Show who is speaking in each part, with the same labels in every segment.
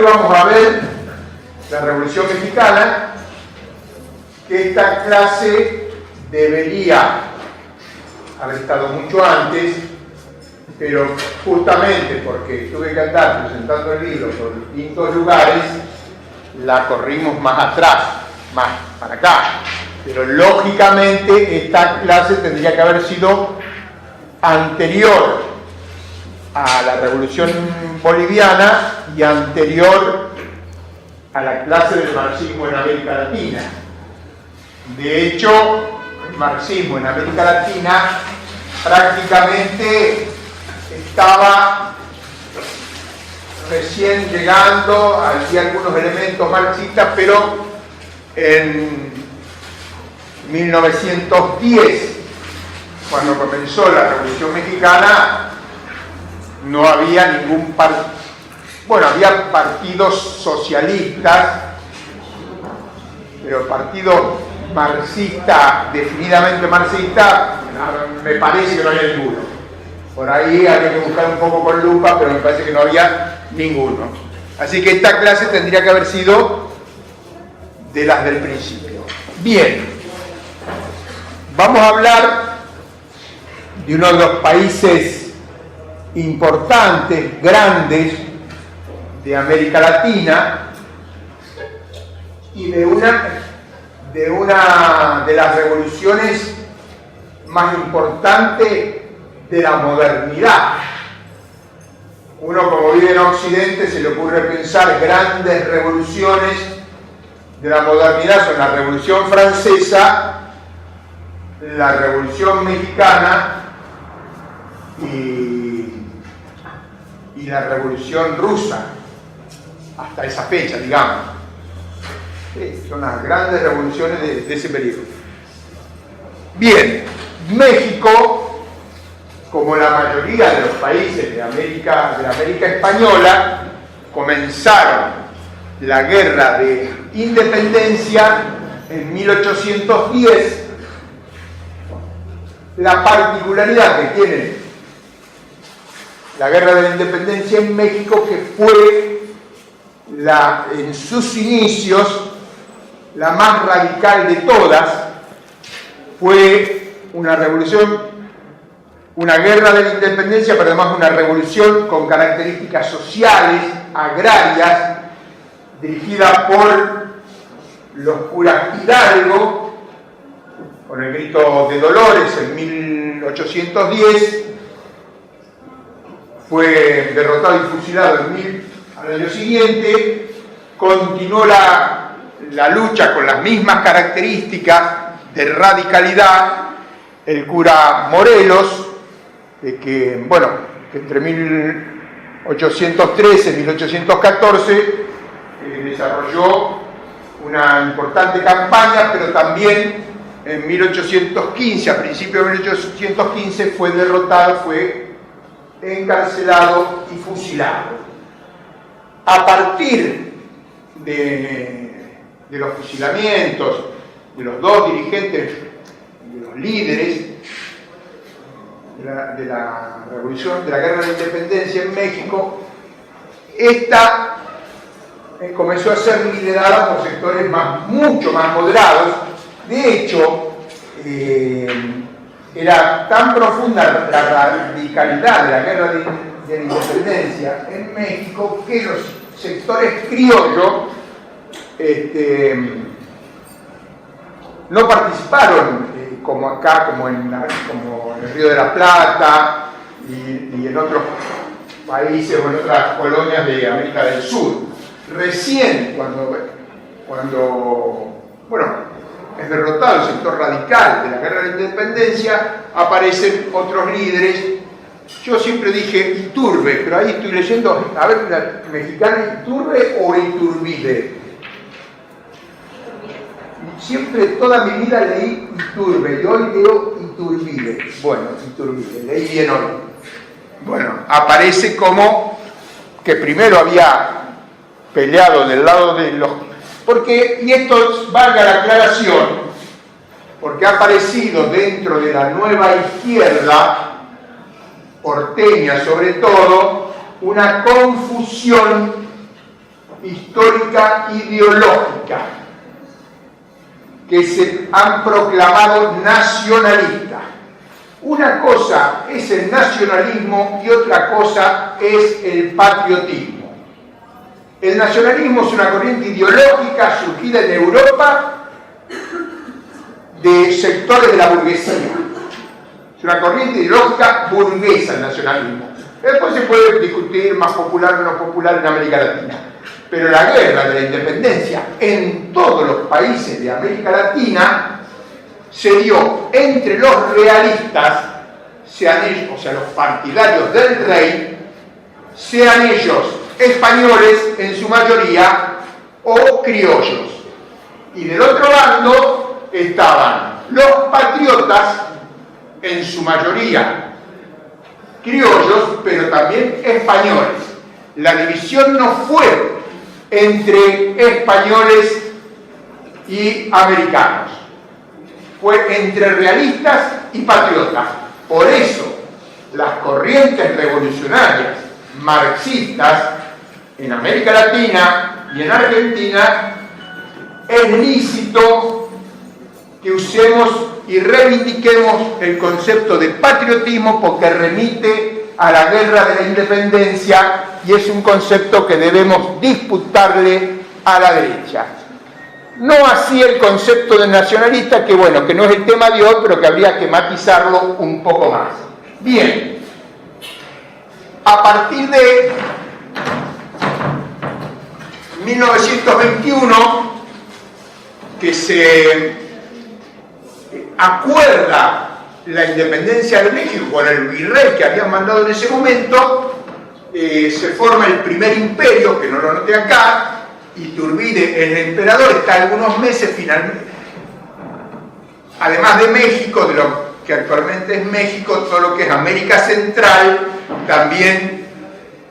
Speaker 1: vamos a ver la Revolución Mexicana, que esta clase debería haber estado mucho antes, pero justamente porque tuve que andar presentando el libro por distintos lugares, la corrimos más atrás, más para acá. Pero lógicamente esta clase tendría que haber sido anterior a la Revolución Boliviana y anterior a la clase del marxismo en América Latina. De hecho, el marxismo en América Latina prácticamente estaba recién llegando, había algunos elementos marxistas, pero en 1910, cuando comenzó la Revolución Mexicana, no había ningún partido, bueno, había partidos socialistas, pero partido marxista, definidamente marxista, me parece que no había ninguno. Por ahí había que buscar un poco con lupa, pero me parece que no había ninguno. Así que esta clase tendría que haber sido de las del principio. Bien, vamos a hablar de uno de los países importantes, grandes de América Latina y de una de las revoluciones más importantes de la modernidad. Uno, como vive en Occidente, se le ocurre pensar grandes revoluciones de la modernidad, son la Revolución Francesa, la Revolución Mexicana y la Revolución Rusa, hasta esa fecha, digamos. Sí, son las grandes revoluciones de ese periodo. Bien, México, como la mayoría de los países de la América Española, comenzaron la guerra de independencia en 1810. La particularidad que tiene la guerra de la independencia en México, que fue en sus inicios la más radical de todas, fue una revolución, una guerra de la independencia, pero además una revolución con características sociales, agrarias, dirigida por los curas Hidalgo, con el grito de Dolores en 1810, fue derrotado y fusilado al año siguiente. Continuó la lucha con las mismas características de radicalidad el cura Morelos, que entre 1813 y 1814 desarrolló una importante campaña, pero también en 1815, a principios de 1815, fue derrotado, fue encarcelado y fusilado. A partir de los fusilamientos de los dos dirigentes, de los líderes de la revolución, de la guerra de la independencia en México, esta comenzó a ser liderada por sectores mucho más moderados. De hecho, era tan profunda la radicalidad de la guerra de la independencia en México que los sectores criollos no participaron como acá, como en el Río de la Plata y en otros países o en otras colonias de América del Sur. Recién, cuando es derrotado el sector radical de la guerra de la independencia, aparecen otros líderes. Yo siempre dije Iturbe, pero ahí estoy leyendo, a ver, ¿la mexicana Iturbe o Iturbide? Siempre, toda mi vida leí Iturbe y hoy leo Iturbide. Bueno, Iturbide, leí bien hoy. Bueno, aparece como que primero había peleado del lado de los... y esto valga la aclaración, porque ha aparecido dentro de la nueva izquierda, porteña sobre todo, una confusión histórica ideológica, que se han proclamado nacionalistas. Una cosa es el nacionalismo y otra cosa es el patriotismo. El nacionalismo es una corriente ideológica surgida en Europa de sectores de la burguesía. Es una corriente ideológica burguesa el nacionalismo. Después se puede discutir más popular o menos popular en América Latina. Pero la guerra de la independencia en todos los países de América Latina se dio entre los realistas, sean ellos, o sea, los partidarios del rey, sean ellos españoles en su mayoría o criollos. Y del otro bando estaban los patriotas, en su mayoría criollos, pero también españoles. La división no fue entre españoles y americanos, fue entre realistas y patriotas. Por eso las corrientes revolucionarias marxistas en América Latina y en Argentina es lícito que usemos y reivindiquemos el concepto de patriotismo, porque remite a la guerra de la independencia y es un concepto que debemos disputarle a la derecha. No así el concepto de nacionalista, que bueno, que no es el tema de hoy, pero que habría que matizarlo un poco más. Bien, a partir de 1921, que se acuerda la independencia de México con el virrey que habían mandado en ese momento, se forma el primer imperio, que no lo noté acá. Iturbide, el emperador, está algunos meses finalmente. Además de México, de lo que actualmente es México, todo lo que es América Central también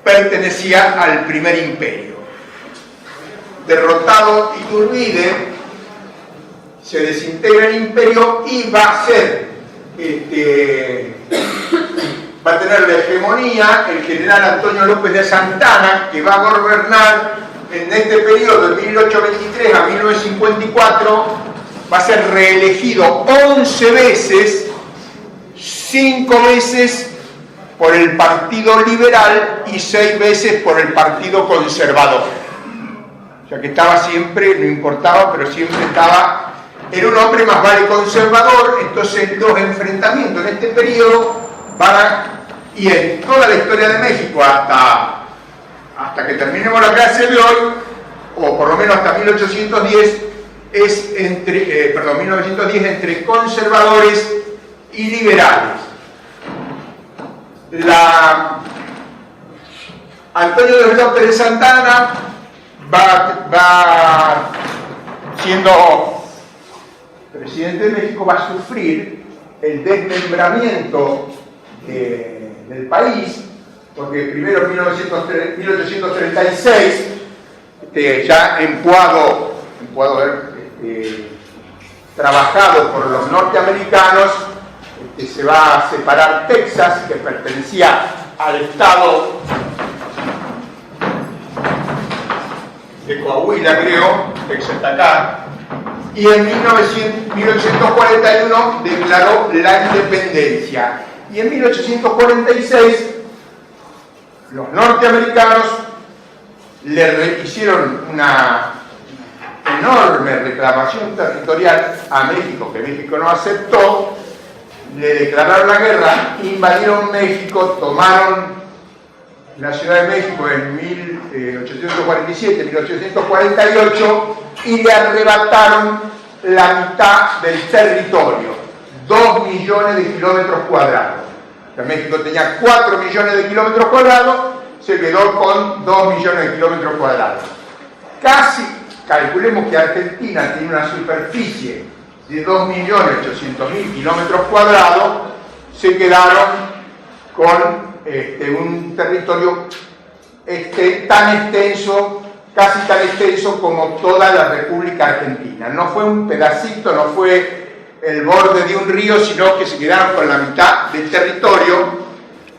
Speaker 1: pertenecía al primer imperio. Derrotado Iturbide, se desintegra el imperio y va a ser, va a tener la hegemonía el general Antonio López de Santana, que va a gobernar en este periodo de 1823 a 1954, va a ser reelegido 11 veces, 5 veces por el Partido Liberal y 6 veces por el Partido Conservador. O sea que estaba siempre, no importaba, pero siempre estaba, era un hombre más vale conservador. Entonces los enfrentamientos en este periodo van a, y en toda la historia de México hasta que terminemos la clase de hoy, o por lo menos hasta 1810, es entre, 1910, entre conservadores y liberales. Antonio López de Santana va siendo presidente de México, va a sufrir el desmembramiento del país, porque primero en 1836, ya en Puado trabajado por los norteamericanos, se va a separar Texas, que pertenecía al estado de Coahuila, creo, Texas está acá, y en 1841 declaró la independencia. Y en 1846 los norteamericanos le hicieron una enorme reclamación territorial a México, que México no aceptó, le declararon la guerra, invadieron México, tomaron la Ciudad de México en 1847, 1848, y le arrebataron la mitad del territorio, 2 millones de kilómetros cuadrados. O sea, México tenía 4 millones de kilómetros cuadrados, se quedó con 2 millones de kilómetros cuadrados. Casi, calculemos que Argentina tiene una superficie de 2.800.000 kilómetros cuadrados, se quedaron con un territorio tan extenso, casi tan extenso como toda la República Argentina. No fue un pedacito, no fue el borde de un río, sino que se quedaron con la mitad del territorio.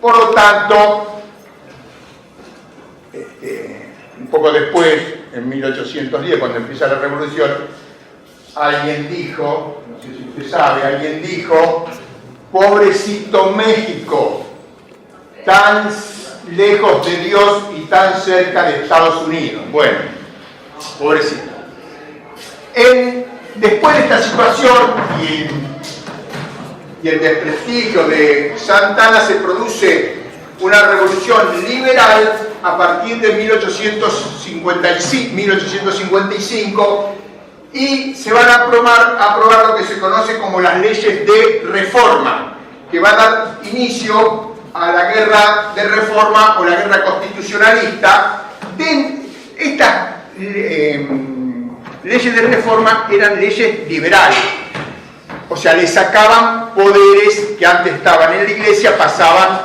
Speaker 1: Por lo tanto, un poco después en 1810, cuando empieza la revolución, alguien dijo, no sé si usted sabe, alguien dijo: pobrecito México, tan lejos de Dios y tan cerca de Estados Unidos. Bueno, pobrecito. Después de esta situación y el desprestigio de Santa Anna, se produce una revolución liberal a partir de 1855 y se van a aprobar lo que se conoce como las leyes de reforma, que van a dar inicio a la guerra de reforma o la guerra constitucionalista. Estas leyes de reforma eran leyes liberales, o sea, le sacaban poderes que antes estaban en la Iglesia, pasaban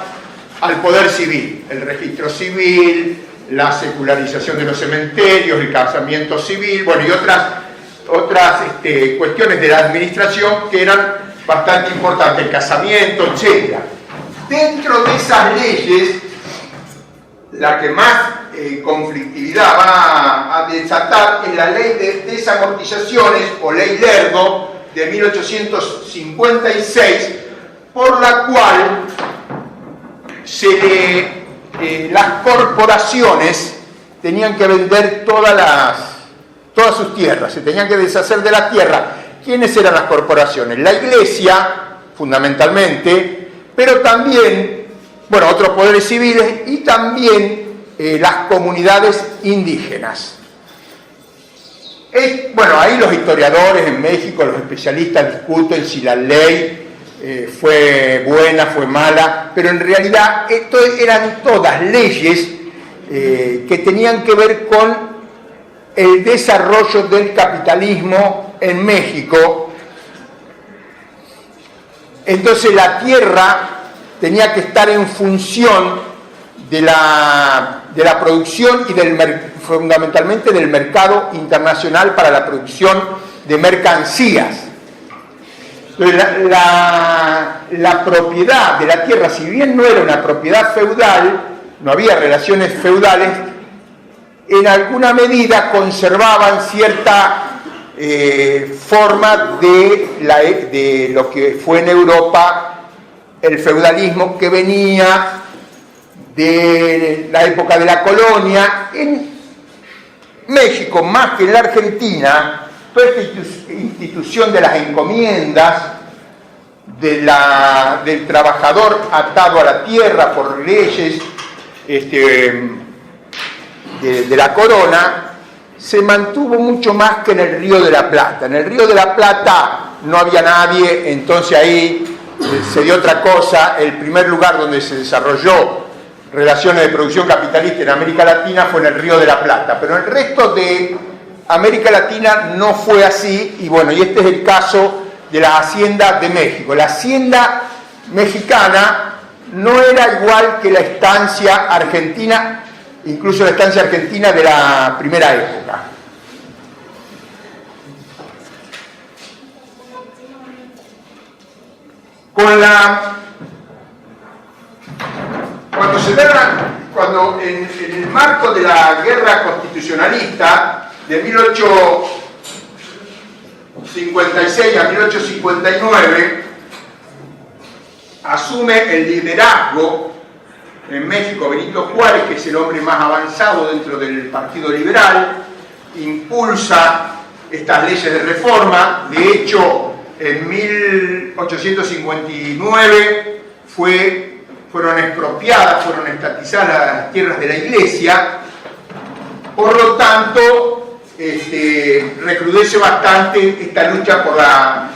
Speaker 1: al poder civil, el registro civil, la secularización de los cementerios, el casamiento civil, bueno, y otras cuestiones de la administración que eran bastante importantes, el casamiento, etc. Dentro de esas leyes, la que más conflictividad va a desatar es la ley de desamortizaciones o ley Lerdo de 1856, por la cual las corporaciones tenían que vender todas sus tierras, se tenían que deshacer de la tierra. ¿Quiénes eran las corporaciones? La Iglesia, fundamentalmente, pero también, bueno, otros poderes civiles y también las comunidades indígenas. Bueno, ahí los historiadores en México, los especialistas discuten si la ley fue buena, fue mala, pero en realidad eran todas leyes que tenían que ver con el desarrollo del capitalismo en México. Entonces la tierra tenía que estar en función de la producción y fundamentalmente del mercado internacional para la producción de mercancías. La propiedad de la tierra, si bien no era una propiedad feudal, no había relaciones feudales, en alguna medida conservaban cierta forma de lo que fue en Europa el feudalismo, que venía de la época de la colonia. En México, más que en la Argentina, toda esta institución de las encomiendas, del trabajador atado a la tierra por leyes de la corona, se mantuvo mucho más que en el Río de la Plata. En el Río de la Plata no había nadie, entonces ahí se dio otra cosa. El primer lugar donde se desarrolló relaciones de producción capitalista en América Latina fue en el Río de la Plata, pero en el resto de América Latina no fue así. Y bueno, y este es el caso de la Hacienda de México. La Hacienda mexicana no era igual que la estancia argentina, incluso la estancia argentina de la primera época. Cuando en el marco de la guerra constitucionalista de 1856 a 1859, asume el liderazgo en México Benito Juárez, que es el hombre más avanzado dentro del Partido Liberal, impulsa estas leyes de reforma. De hecho, en 1859 fueron expropiadas, fueron estatizadas las tierras de la Iglesia. Por lo tanto, recrudece bastante esta lucha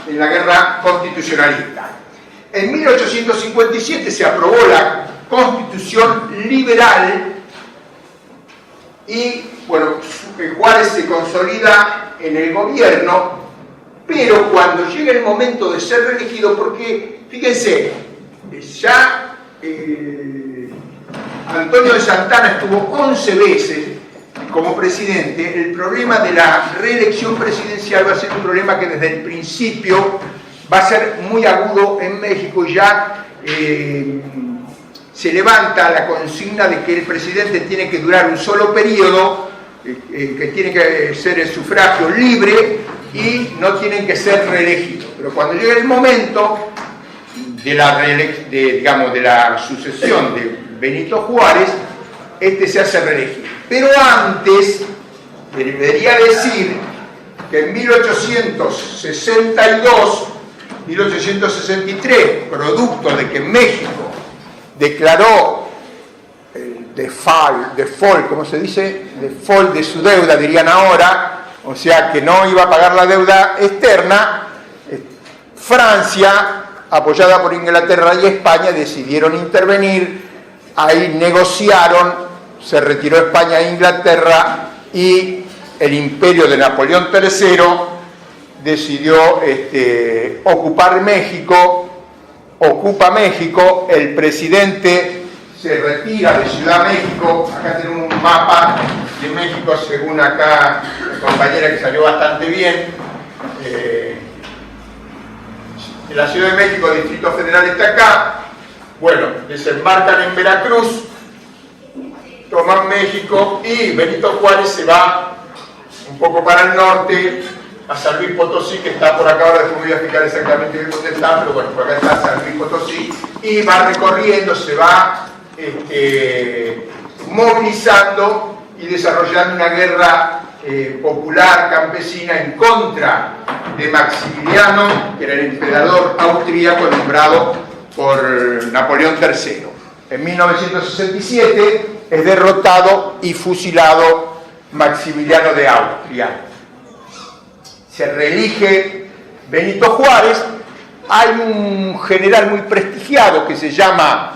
Speaker 1: en la guerra constitucionalista. En 1857 se aprobó la Constitución Liberal y, bueno, Juárez se consolida en el gobierno, pero cuando llega el momento de ser reelegido, porque, fíjense, ya Antonio de Santa Anna estuvo 11 veces como presidente, el problema de la reelección presidencial va a ser un problema que desde el principio va a ser muy agudo en México. Ya se levanta la consigna de que el presidente tiene que durar un solo periodo, que tiene que ser el sufragio libre y no tienen que ser reelegidos. Pero cuando llega el momento de la sucesión de Benito Juárez, este se hace reelegir. Pero antes, debería decir que en 1863, producto de que México declaró el default, ¿cómo se dice? Default de su deuda, dirían ahora, o sea que no iba a pagar la deuda externa, Francia, apoyada por Inglaterra y España, decidieron intervenir, ahí negociaron, se retiró España e Inglaterra y el imperio de Napoleón III decidió ocupar México, ocupa México, el presidente se retira de Ciudad México. Acá tenemos un mapa de México, según acá la compañera, que salió bastante bien. La Ciudad de México, el Distrito Federal está acá. Bueno, desembarcan en Veracruz, toman México y Benito Juárez se va un poco para el norte, a San Luis Potosí, que está por acá. Ahora después voy a explicar exactamente dónde está, pero bueno, por acá está San Luis Potosí, y va recorriendo, se va movilizando y desarrollando una guerra popular campesina en contra de Maximiliano, que era el emperador austríaco nombrado por Napoleón III. En 1967 es derrotado y fusilado Maximiliano de Austria. Se reelige Benito Juárez. Hay un general muy prestigiado que se llama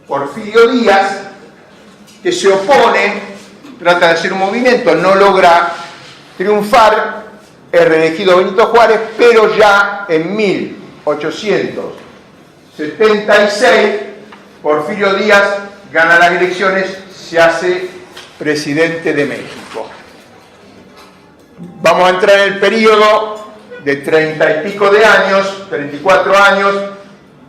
Speaker 1: Porfirio Díaz, que se opone, trata de hacer un movimiento, no logra triunfar, es reelegido Benito Juárez, pero ya en 1876 Porfirio Díaz gana las elecciones, se hace presidente de México. Vamos a entrar en el periodo de 30 y pico de años, 34 años,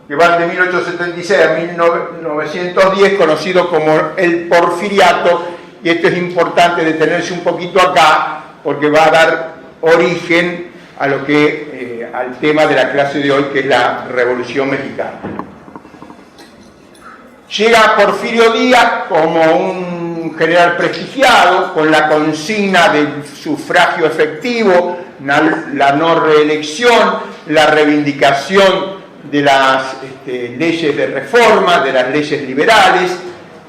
Speaker 1: que van de 1876 a 1910, conocido como el Porfiriato, y esto es importante detenerse un poquito acá, porque va a dar origen a lo que, al tema de la clase de hoy, que es la Revolución Mexicana. Llega Porfirio Díaz como un general prestigiado, con la consigna del sufragio efectivo, la no reelección, la reivindicación de las leyes de reforma, de las leyes liberales,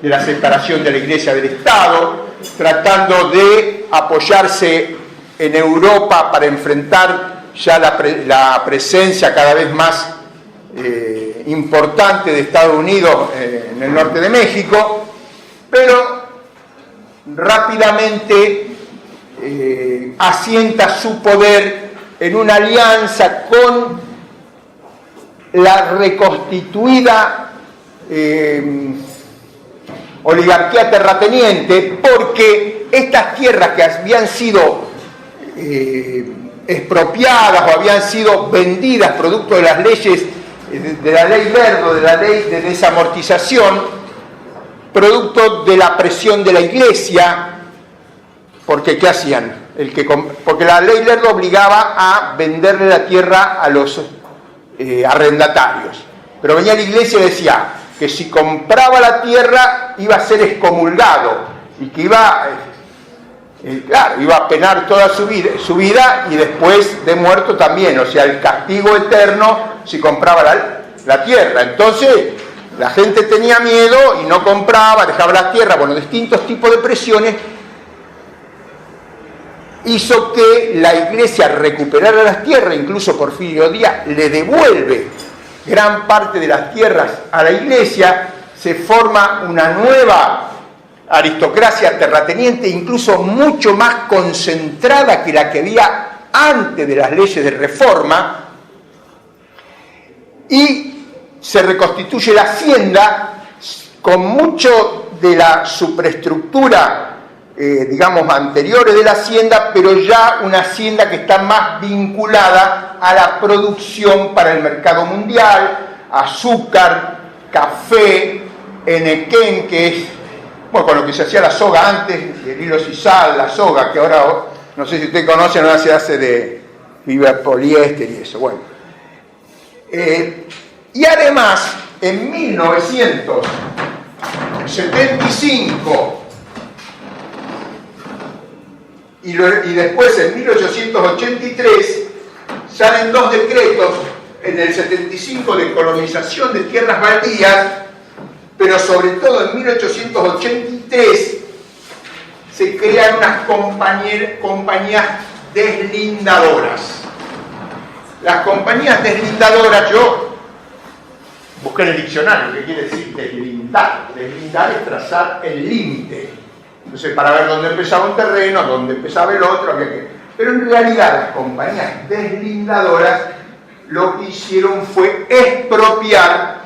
Speaker 1: de la separación de la Iglesia del Estado, tratando de apoyarse en Europa para enfrentar ya la presencia cada vez más importante de Estados Unidos en el norte de México, pero rápidamente asienta su poder en una alianza con la reconstituida oligarquía terrateniente, porque estas tierras que habían sido expropiadas o habían sido vendidas producto de las leyes de la ley Lerdo, de la ley de desamortización, producto de la presión de la Iglesia, porque ¿qué hacían? Porque la ley Lerdo obligaba a venderle la tierra a los arrendatarios, pero venía la Iglesia y decía que si compraba la tierra iba a ser excomulgado y que iba a penar toda su vida y después de muerto también, o sea, el castigo eterno si compraba la tierra. Entonces la gente tenía miedo y no compraba, dejaba las tierras. Bueno, distintos tipos de presiones hizo que la Iglesia recuperara las tierras. Incluso Porfirio Díaz le devuelve gran parte de las tierras a la Iglesia. Se forma una nueva aristocracia terrateniente, incluso mucho más concentrada que la que había antes de las leyes de reforma, y se reconstituye la hacienda con mucho de la superestructura anteriores de la hacienda, pero ya una hacienda que está más vinculada a la producción para el mercado mundial, azúcar, café, enequén, que es, bueno, con lo que se hacía la soga antes, el hilo sisal, la soga, que ahora, no sé si usted conoce, ahora se hace de fibra poliéster y eso, bueno. Y además, en 1975 y después en 1883 salen dos decretos, en el 75 de colonización de tierras baldías, pero sobre todo en 1883 se crean unas compañías deslindadoras. Las compañías deslindadoras, yo busqué en el diccionario qué quiere decir deslindar. Deslindar es trazar el límite. Entonces, para ver dónde empezaba un terreno, dónde empezaba el otro, había que... Pero en realidad las compañías deslindadoras lo que hicieron fue expropiar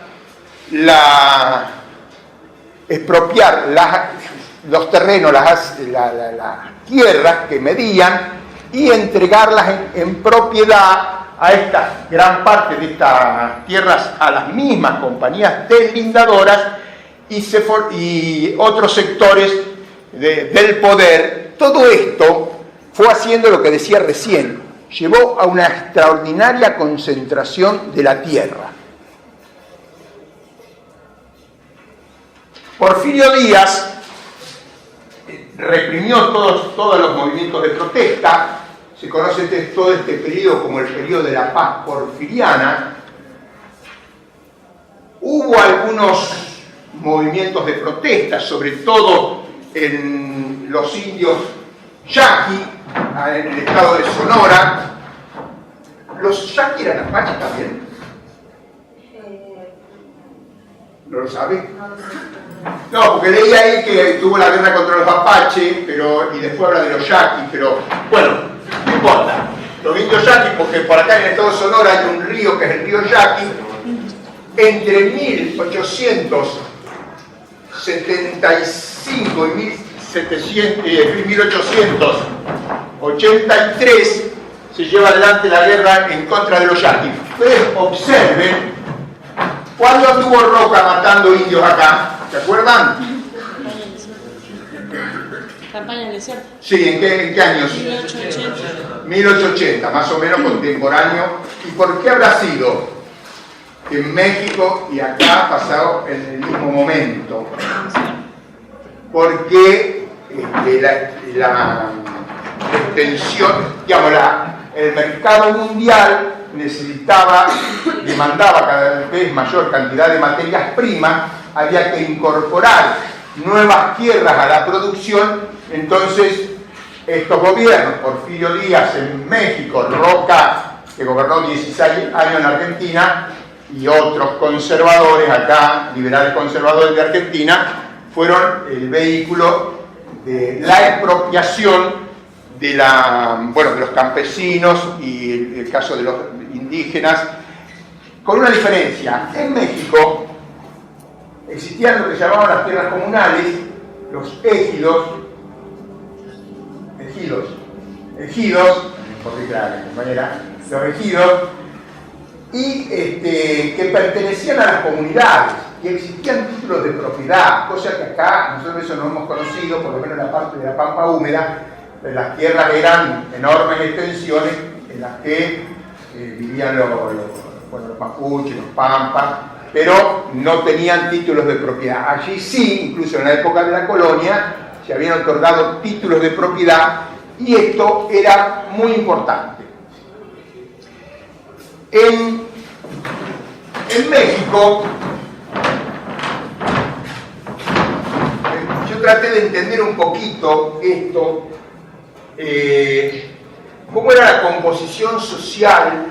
Speaker 1: los terrenos, las tierras que medían y entregarlas en propiedad a esta gran parte de estas tierras a las mismas compañías deslindadoras y otros sectores del poder. Todo esto fue haciendo lo que decía recién, llevó a una extraordinaria concentración de la tierra. Porfirio Díaz reprimió todos los movimientos de protesta. Se conoce todo este periodo como el periodo de la paz porfiriana. Hubo algunos movimientos de protesta, sobre todo en los indios yaqui, en el estado de Sonora. ¿Los yaqui eran apaches también? ¿No lo sabe? No, porque leí ahí que tuvo la guerra contra los apaches, y después habla de los yaquis, pero bueno, no importa. Los indios yaquis, porque por acá en el estado de Sonora hay un río que es el río Yaqui. Entre 1875 y 1883 se lleva adelante la guerra en contra de los yaquis. Ustedes observen cuándo estuvo Roca matando indios acá, ¿se acuerdan?
Speaker 2: Campaña del desierto.
Speaker 1: Sí, ¿en qué años?
Speaker 2: 1880.
Speaker 1: 1880, más o menos contemporáneo. ¿Y por qué habrá sido que en México y acá ha pasado en el mismo momento? Porque la extensión, digamos, el mercado mundial demandaba cada vez mayor cantidad de materias primas, había que incorporar nuevas tierras a la producción. Entonces estos gobiernos, Porfirio Díaz en México, Roca, que gobernó 16 años en Argentina, y otros conservadores acá, liberales conservadores de Argentina, fueron el vehículo de la expropiación de los campesinos y el caso de los indígenas, con una diferencia. En México existían lo que se llamaban las tierras comunales, los ejidos, por declarar, compañera, los ejidos, y que pertenecían a las comunidades, y existían títulos de propiedad, cosa que acá nosotros eso no hemos conocido, por lo menos en la parte de la Pampa húmeda. Las tierras eran enormes extensiones en las que vivían los mapuches, los pampas, pero no tenían títulos de propiedad. Allí sí, incluso en la época de la colonia, se habían otorgado títulos de propiedad, y esto era muy importante. En México, yo traté de entender un poquito esto, cómo era la composición social,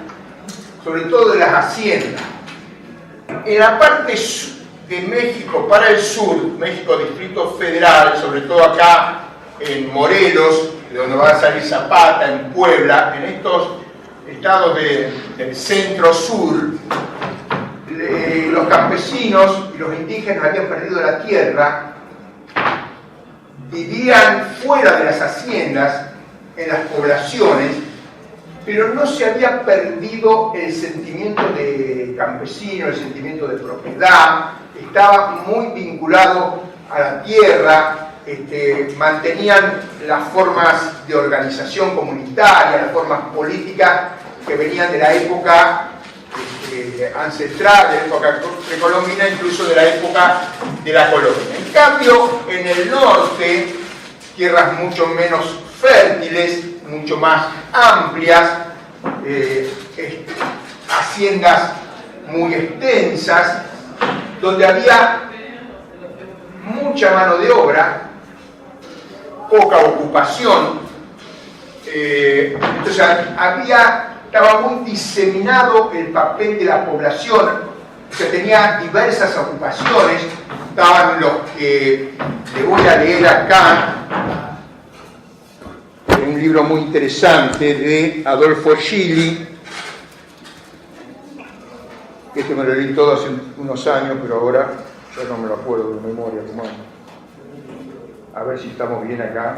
Speaker 1: sobre todo de las haciendas. En la parte de México para el sur, México Distrito Federal, sobre todo acá en Morelos, de donde va a salir Zapata, en Puebla, en estos estados del centro-sur, los campesinos y los indígenas habían perdido la tierra, vivían fuera de las haciendas, en las poblaciones, pero no se había perdido el sentimiento de campesino, el sentimiento de propiedad, estaba muy vinculado a la tierra, mantenían las formas de organización comunitaria, las formas políticas que venían de la época ancestral, de la época precolombina, incluso de la época de la colonia. En cambio, en el norte, tierras mucho menos fértiles, mucho más amplias, haciendas muy extensas, donde había mucha mano de obra, poca ocupación, entonces estaba muy diseminado el papel de la población, o sea, tenía diversas ocupaciones. Estaban los que le voy a leer acá, un libro muy interesante de Adolfo Gili, este me lo leí todo hace unos años, pero ahora ya no me lo acuerdo de memoria, como a ver si estamos bien acá.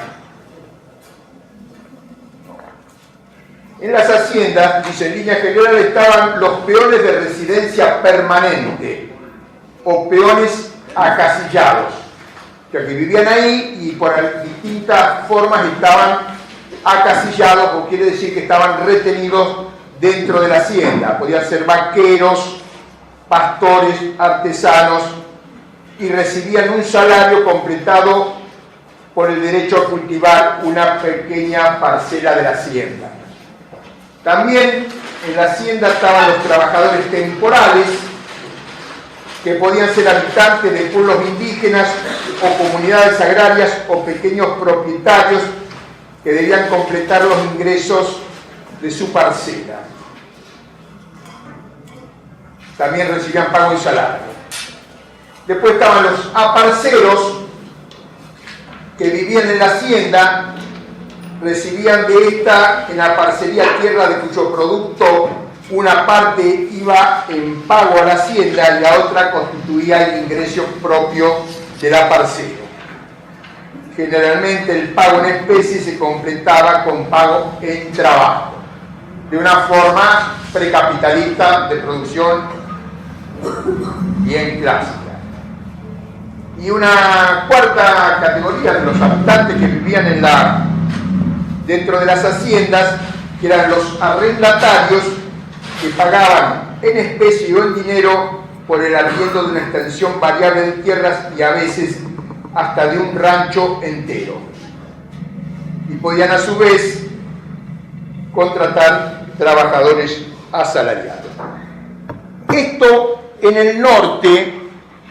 Speaker 1: En las haciendas, dice, en línea general, estaban los peones de residencia permanente o peones acasillados, que vivían ahí y por distintas formas estaban acasillados, o quiere decir que estaban retenidos dentro de la hacienda. Podían ser vaqueros, pastores, artesanos, y recibían un salario completado por el derecho a cultivar una pequeña parcela de la hacienda. También en la hacienda estaban los trabajadores temporales, que podían ser habitantes de pueblos indígenas o comunidades agrarias o pequeños propietarios que debían completar los ingresos de su parcela. También recibían pago y salario. Después estaban los aparceros, que vivían en la hacienda, recibían de esta en la parcelía tierra de cuyo producto una parte iba en pago a la hacienda y la otra constituía el ingreso propio de la parcela. Generalmente el pago en especie se completaba con pago en trabajo, de una forma precapitalista de producción bien clásica. Y una cuarta categoría de los habitantes que vivían dentro de las haciendas, que eran los arrendatarios, que pagaban en especie o en dinero por el arriendo de una extensión variable de tierras y a veces hasta de un rancho entero. Y podían a su vez contratar trabajadores asalariados. Esto en el norte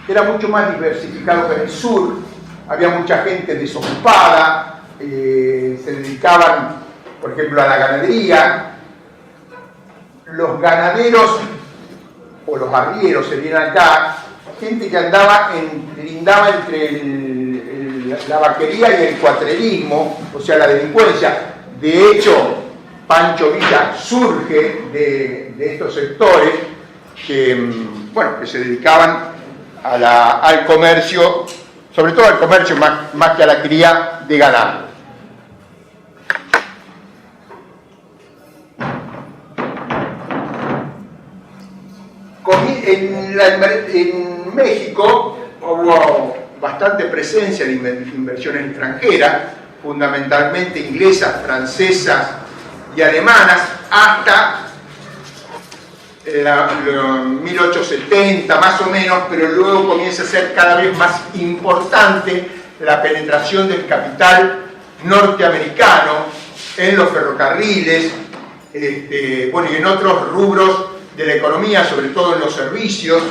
Speaker 1: era mucho más diversificado que en el sur. Había mucha gente desocupada, se dedicaban, por ejemplo, a la ganadería. Los ganaderos, o los arrieros serían acá, gente que lindaba entre la vaquería y el cuatrerismo, o sea, la delincuencia. De hecho, Pancho Villa surge de estos sectores que se dedicaban al comercio, sobre todo al comercio más que a la cría de ganado. En México hubo bastante presencia de inversiones extranjeras, fundamentalmente inglesas, francesas y alemanas, hasta 1870 más o menos, pero luego comienza a ser cada vez más importante la penetración del capital norteamericano en los ferrocarriles, y en otros rubros de la economía, sobre todo en los servicios.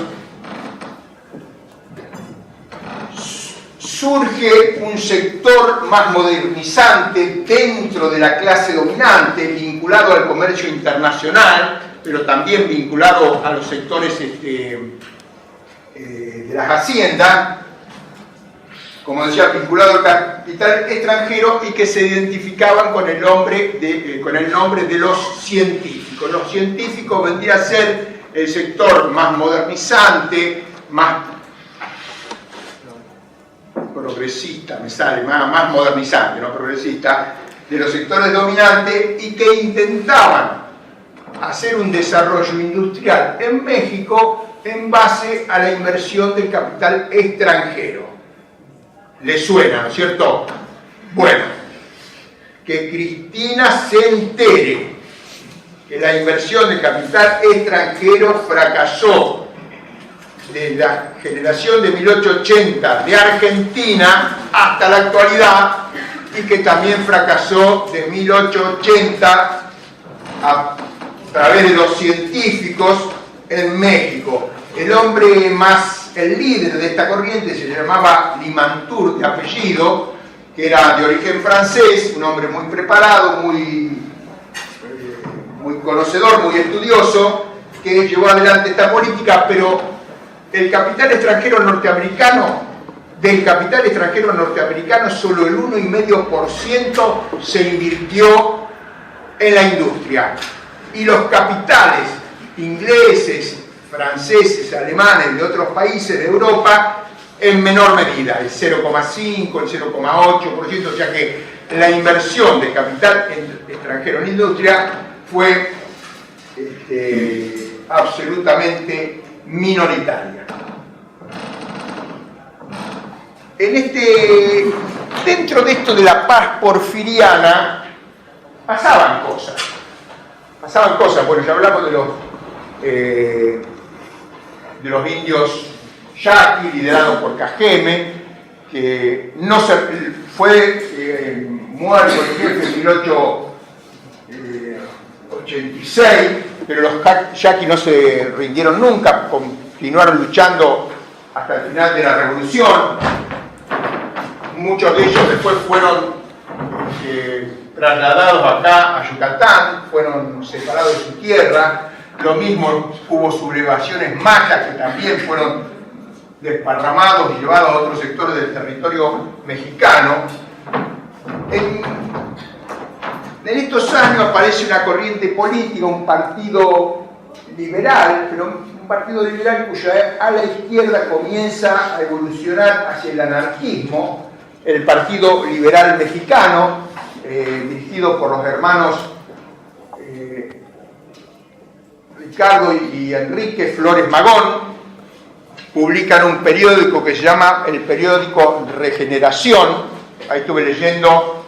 Speaker 1: Surge un sector más modernizante dentro de la clase dominante, vinculado al comercio internacional, pero también vinculado a los sectores de las haciendas, como decía, vinculado al capital extranjero, y que se identificaban con el nombre de los científicos. Los científicos vendría a ser el sector más modernizante, más progresista, más modernizante, no progresista, de los sectores dominantes y que intentaban hacer un desarrollo industrial en México en base a la inversión del capital extranjero. ¿Les suena, no es cierto? Bueno, que Cristina se entere que la inversión del capital extranjero fracasó de la generación de 1880 de Argentina hasta la actualidad, y que también fracasó de 1880 a través de los científicos en México. El hombre el líder de esta corriente se llamaba Limantour, de apellido, que era de origen francés, un hombre muy preparado, muy conocedor, muy estudioso, que llevó adelante esta política, pero del capital extranjero norteamericano solo el 1,5% se invirtió en la industria. Y los capitales ingleses, franceses, alemanes de otros países de Europa en menor medida, el 0,5, el 0,8%, o sea que la inversión de capital extranjero en la industria fue absolutamente minoritaria. Dentro de esto de la paz porfiriana pasaban cosas. Bueno, ya hablamos de los indios yaquis liderados por Cajeme, que fue muerto el jefe en 1886, pero los yaquis no se rindieron nunca, continuaron luchando hasta el final de la revolución. Muchos de ellos después fueron trasladados acá a Yucatán, fueron separados de su tierra. Lo mismo hubo sublevaciones mayas que también fueron desparramados y llevados a otros sectores del territorio mexicano. En estos años aparece una corriente política, un partido liberal, pero un partido liberal cuya ala izquierda comienza a evolucionar hacia el anarquismo, el Partido Liberal Mexicano, dirigido por los hermanos Ricardo y Enrique Flores Magón. Publican un periódico que se llama el periódico Regeneración. Ahí estuve leyendo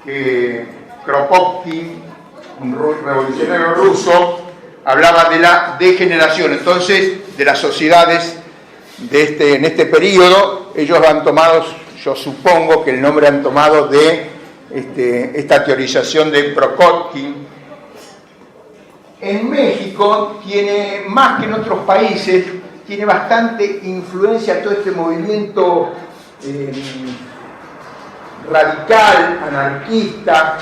Speaker 1: que Kropotkin, un revolucionario ruso, hablaba de la degeneración. Entonces, de las sociedades en este periodo, ellos han tomado, yo supongo que el nombre han tomado de esta teorización de Kropotkin. En México tiene, más que en otros países, tiene bastante influencia todo este movimiento radical, anarquista,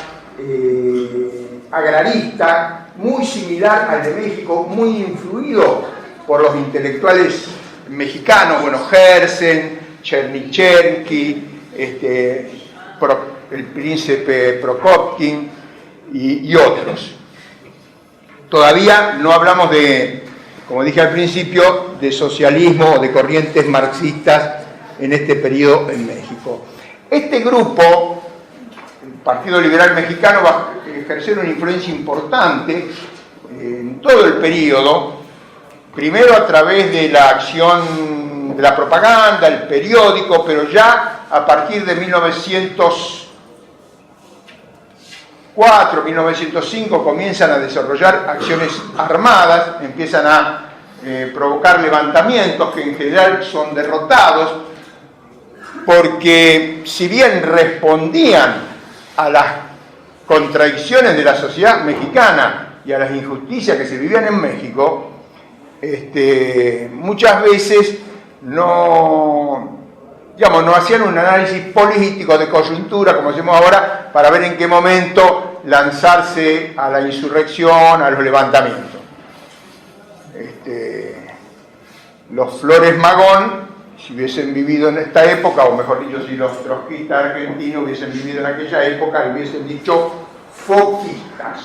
Speaker 1: agrarista, muy similar al de México, muy influido por los intelectuales mexicanos, bueno, Herzen, Chernyshevsky, el príncipe Prokopkin y otros. Todavía no hablamos de, como dije al principio, de socialismo o de corrientes marxistas en este periodo en México. Este grupo, el Partido Liberal Mexicano, va a ejercer una influencia importante en todo el periodo, primero a través de la acción de la propaganda, el periódico, pero ya a partir de 1904, 1905 comienzan a desarrollar acciones armadas, empiezan a provocar levantamientos que en general son derrotados, porque si bien respondían a las contradicciones de la sociedad mexicana y a las injusticias que se vivían en México, muchas veces no hacían un análisis político de coyuntura, como hacemos ahora, para ver en qué momento lanzarse a la insurrección, a los levantamientos. Los Flores Magón, si hubiesen vivido en esta época, o mejor dicho, si los trotskistas argentinos hubiesen vivido en aquella época, hubiesen dicho foquistas.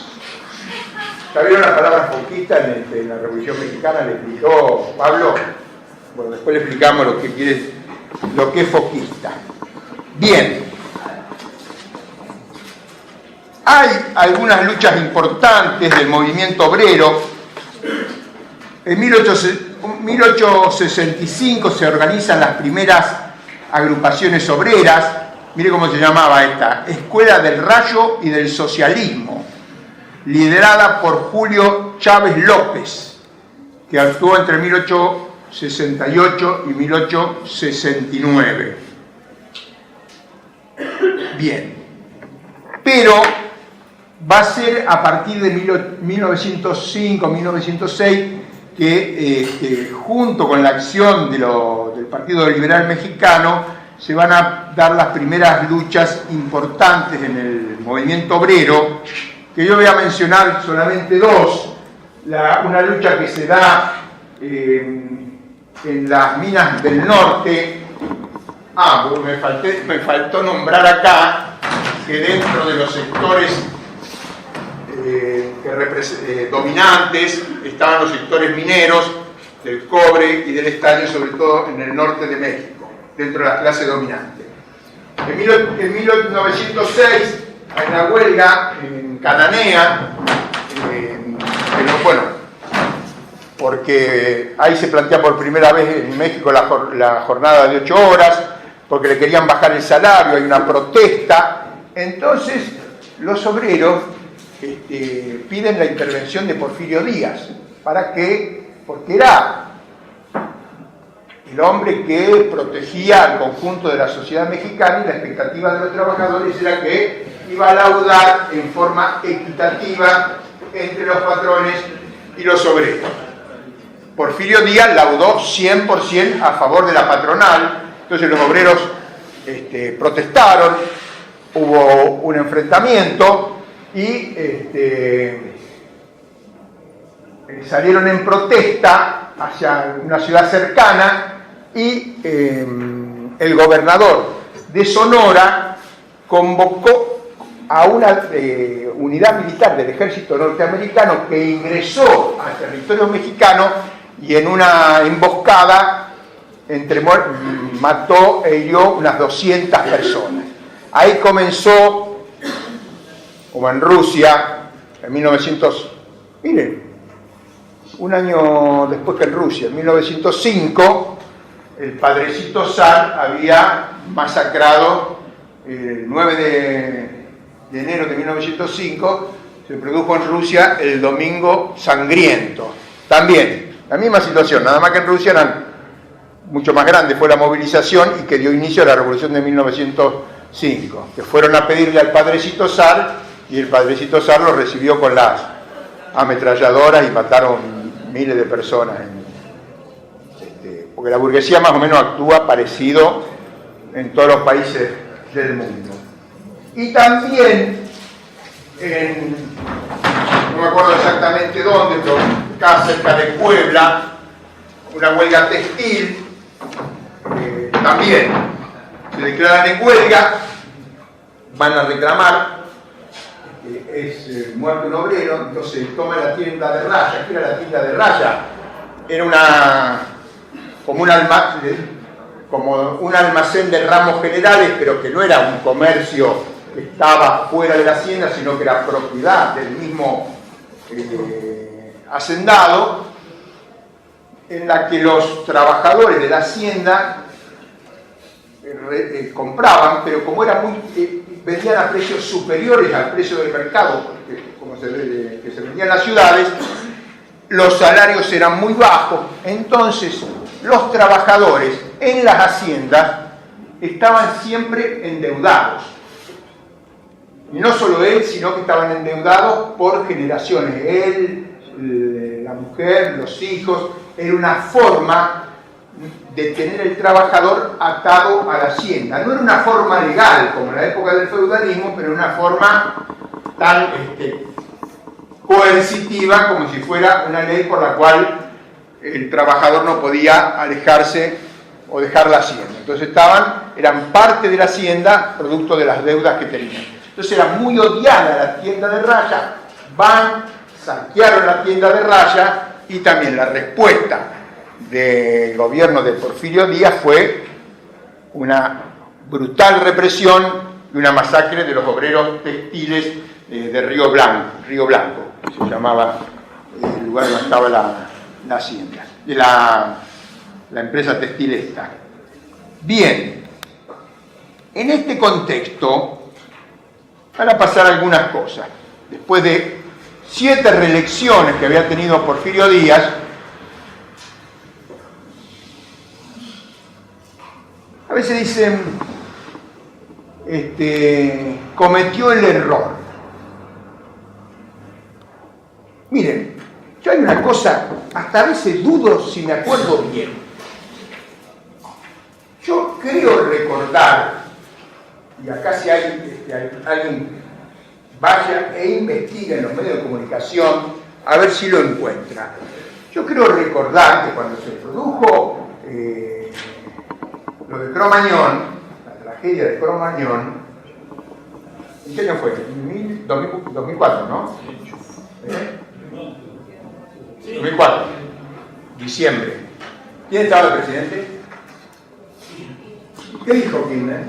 Speaker 1: ¿Sabieron la palabra foquista en la Revolución Mexicana? Le explicó Pablo. Bueno, después le explicamos lo que es foquista. Bien. Hay algunas luchas importantes del movimiento obrero. En 1865 se organizan las primeras agrupaciones obreras. Mire cómo se llamaba esta: Escuela del Rayo y del Socialismo, liderada por Julio Chávez López, que actuó entre 1868 y 1869. Bien, pero va a ser a partir de 1905-1906 que junto con la acción del Partido Liberal Mexicano se van a dar las primeras luchas importantes en el movimiento obrero, que yo voy a mencionar solamente dos. Una lucha que se da en las minas del norte. Me faltó nombrar acá que dentro de los sectores dominantes estaban los sectores mineros, del cobre y del estaño, sobre todo en el norte de México, dentro de la clase dominante. En 1906 hay una huelga en Cananea, pero bueno, porque ahí se plantea por primera vez en México la jornada de 8 horas, porque le querían bajar el salario, hay una protesta. Entonces los obreros piden la intervención de Porfirio Díaz, porque era el hombre que protegía al conjunto de la sociedad mexicana, y la expectativa de los trabajadores era que iba a laudar en forma equitativa entre los patrones y los obreros. Porfirio Díaz laudó 100% a favor de la patronal. Entonces los obreros protestaron, hubo un enfrentamiento y salieron en protesta hacia una ciudad cercana, y el gobernador de Sonora convocó a una unidad militar del ejército norteamericano que ingresó al territorio mexicano y en una emboscada mató e hirió unas 200 personas. Ahí comenzó, como en Rusia, en 1900, miren, un año después que en Rusia, en 1905, el padrecito zar había masacrado el 9 de enero de 1905, se produjo en Rusia el Domingo Sangriento. También, la misma situación, nada más que en Rusia mucho más grande fue la movilización y que dio inicio a la revolución de 1905, que fueron a pedirle al padrecito zar, y el padrecito zar lo recibió con las ametralladoras y mataron miles de personas. Porque la burguesía más o menos actúa parecido en todos los países del mundo. Y también, no me acuerdo exactamente dónde, pero acá cerca de Puebla, una huelga textil, también se declaran en huelga, van a reclamar, es muerto un obrero, entonces toma la tienda de Raya. ¿Qué era la tienda de Raya? Era como un almacén de ramos generales, pero que no era un comercio que estaba fuera de la hacienda, sino que era propiedad del mismo hacendado, en la que los trabajadores de la hacienda compraban, pero como era vendían a precios superiores al precio del mercado, como se vendía en las ciudades, los salarios eran muy bajos. Entonces los trabajadores en las haciendas estaban siempre endeudados, y no solo él, sino que estaban endeudados por generaciones, él, la mujer, los hijos. Era una forma de tener el trabajador atado a la hacienda. No era una forma legal como en la época del feudalismo, pero una forma tan coercitiva como si fuera una ley por la cual el trabajador no podía alejarse o dejar la hacienda. Entonces eran parte de la hacienda, producto de las deudas que tenían. Entonces era muy odiada la tienda de Raya, saquearon la tienda de Raya, y también la respuesta del gobierno de Porfirio Díaz fue una brutal represión y una masacre de los obreros textiles de Río Blanco, que se llamaba el lugar donde estaba la hacienda, de la empresa textil esta. Bien, en este contexto van a pasar algunas cosas. Después de 7 reelecciones que había tenido Porfirio Díaz, a veces dicen, cometió el error. Miren, yo hay una cosa, hasta a veces dudo si me acuerdo bien. Yo creo recordar, y acá si hay alguien vaya e investigue en los medios de comunicación, a ver si lo encuentra. Yo creo recordar que cuando se produjo lo de Cromañón, la tragedia de Cromañón, ¿en qué año fue? 2004, ¿no? 2004, diciembre. ¿Quién estaba de presidente? ¿Qué dijo Kirchner?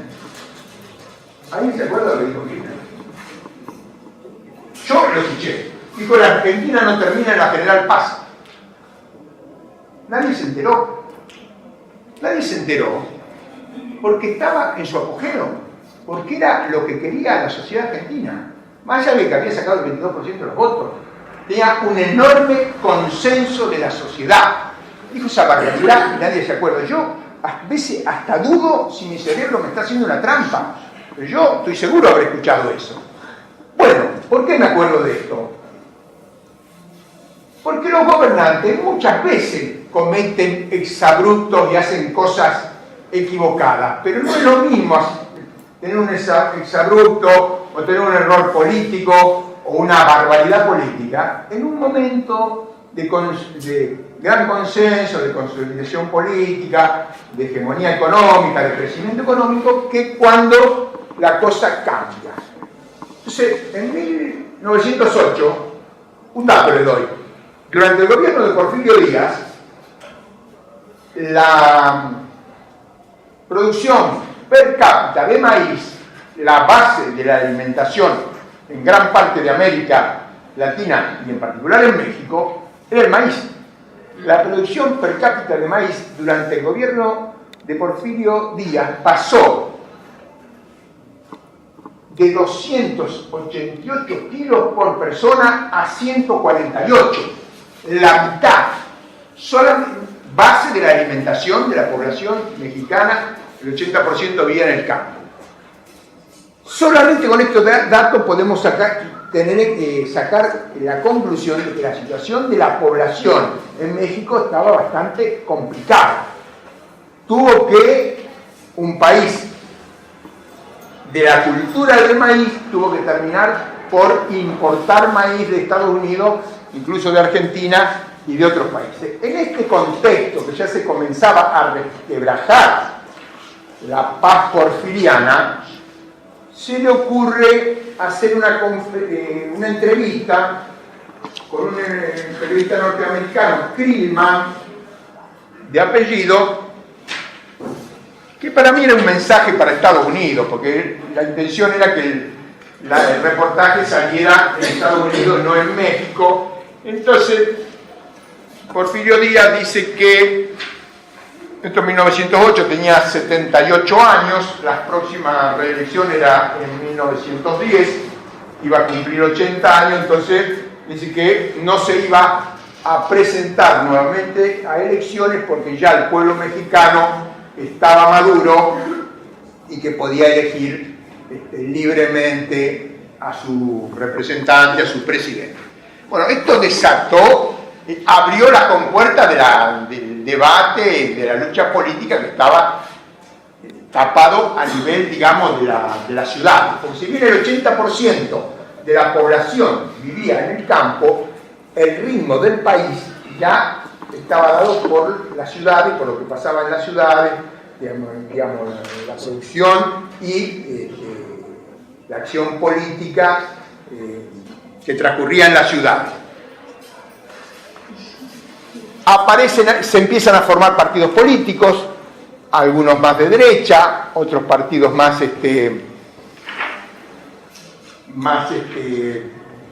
Speaker 1: ¿Alguien se acuerda de lo que dijo Kirchner? Yo lo escuché. Dijo, la Argentina no termina en la General Paz. Nadie se enteró. Nadie se enteró porque estaba en su apogeo, porque era lo que quería la sociedad argentina. Más allá de que había sacado el 22% de los votos, tenía un enorme consenso de la sociedad. Dijo esa barbaridad y nadie se acuerda. Yo a veces hasta dudo si mi cerebro me está haciendo una trampa, pero yo estoy seguro de haber escuchado eso. Bueno, ¿por qué me acuerdo de esto? Porque los gobernantes muchas veces cometen exabruptos y hacen cosas equivocadas, pero no es lo mismo tener un exabrupto o tener un error político o una barbaridad política en un momento de gran consenso, de consolidación política, de hegemonía económica, de crecimiento económico, que cuando la cosa cambia. Entonces, en 1908, un dato le doy, durante el gobierno de Porfirio Díaz, la producción per cápita de maíz, la base de la alimentación en gran parte de América Latina y en particular en México, era el maíz. La producción per cápita de maíz durante el gobierno de Porfirio Díaz pasó de 288 kilos por persona a 148, la mitad, solamente base de la alimentación de la población mexicana, el 80% vivía en el campo. Solamente con estos datos podemos sacar la conclusión de que la situación de la población en México estaba bastante complicada. Tuvo que un país de la cultura del maíz tuvo que terminar por importar maíz de Estados Unidos, incluso de Argentina y de otros países. En este contexto que ya se comenzaba a resquebrajar la paz porfiriana, se le ocurre hacer una entrevista con un periodista norteamericano, Krillman, de apellido, que para mí era un mensaje para Estados Unidos, porque la intención era que el reportaje saliera en Estados Unidos, no en México. Entonces, Porfirio Díaz dice que esto en 1908 tenía 78 años, la próxima reelección era en 1910, iba a cumplir 80 años, entonces dice que no se iba a presentar nuevamente a elecciones porque ya el pueblo mexicano estaba maduro y que podía elegir libremente a su representante, a su presidente. Bueno, esto desató, abrió la compuerta del debate, de la lucha política que estaba tapado a nivel, digamos, de la ciudad. Porque si bien el 80% de la población vivía en el campo, el ritmo del país ya estaba dado por las ciudades, por lo que pasaba en las ciudades, digamos la producción y la acción política que transcurría en la ciudad. Se empiezan a formar partidos políticos, algunos más de derecha, otros partidos más más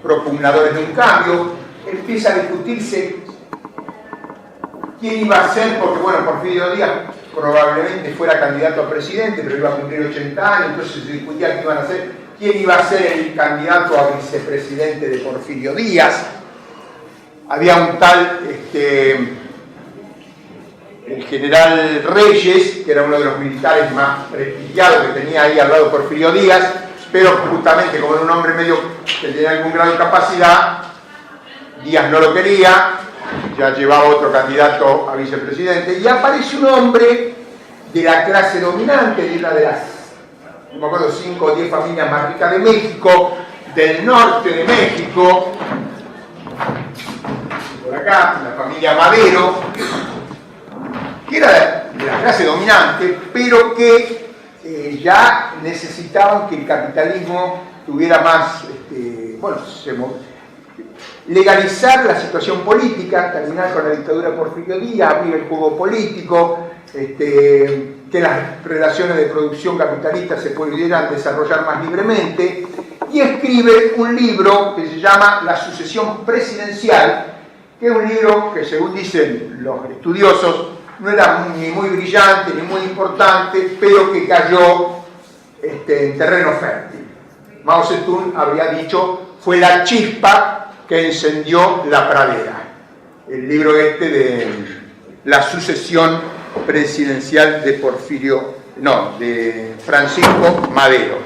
Speaker 1: propugnadores de un cambio. Empieza a discutirse quién iba a ser, porque bueno, Porfirio Díaz probablemente fuera candidato a presidente, pero iba a cumplir 80 años, entonces se discutía quién iba a ser el candidato a vicepresidente de Porfirio Díaz. Había un tal, el general Reyes, que era uno de los militares más prestigiados que tenía ahí al lado de Porfirio Díaz, pero justamente como era un hombre medio que tenía algún grado de capacidad, Díaz no lo quería, ya llevaba otro candidato a vicepresidente, y aparece un hombre de la clase dominante, de una de las, no me acuerdo, 5 o 10 familias más ricas de México, del norte de México, por acá, la familia Madero, que era de la clase dominante, pero que ya necesitaban que el capitalismo tuviera más, legalizar la situación política, terminar con la dictadura de Porfirio Díaz, abrir el juego político, que las relaciones de producción capitalista se pudieran desarrollar más libremente, y escribe un libro que se llama La sucesión presidencial, que es un libro que, según dicen los estudiosos, no era ni muy brillante ni muy importante, pero que cayó en terreno fértil. Mao Zedong habría dicho, fue la chispa que encendió la pradera. El libro de La sucesión presidencial de de Francisco Madero.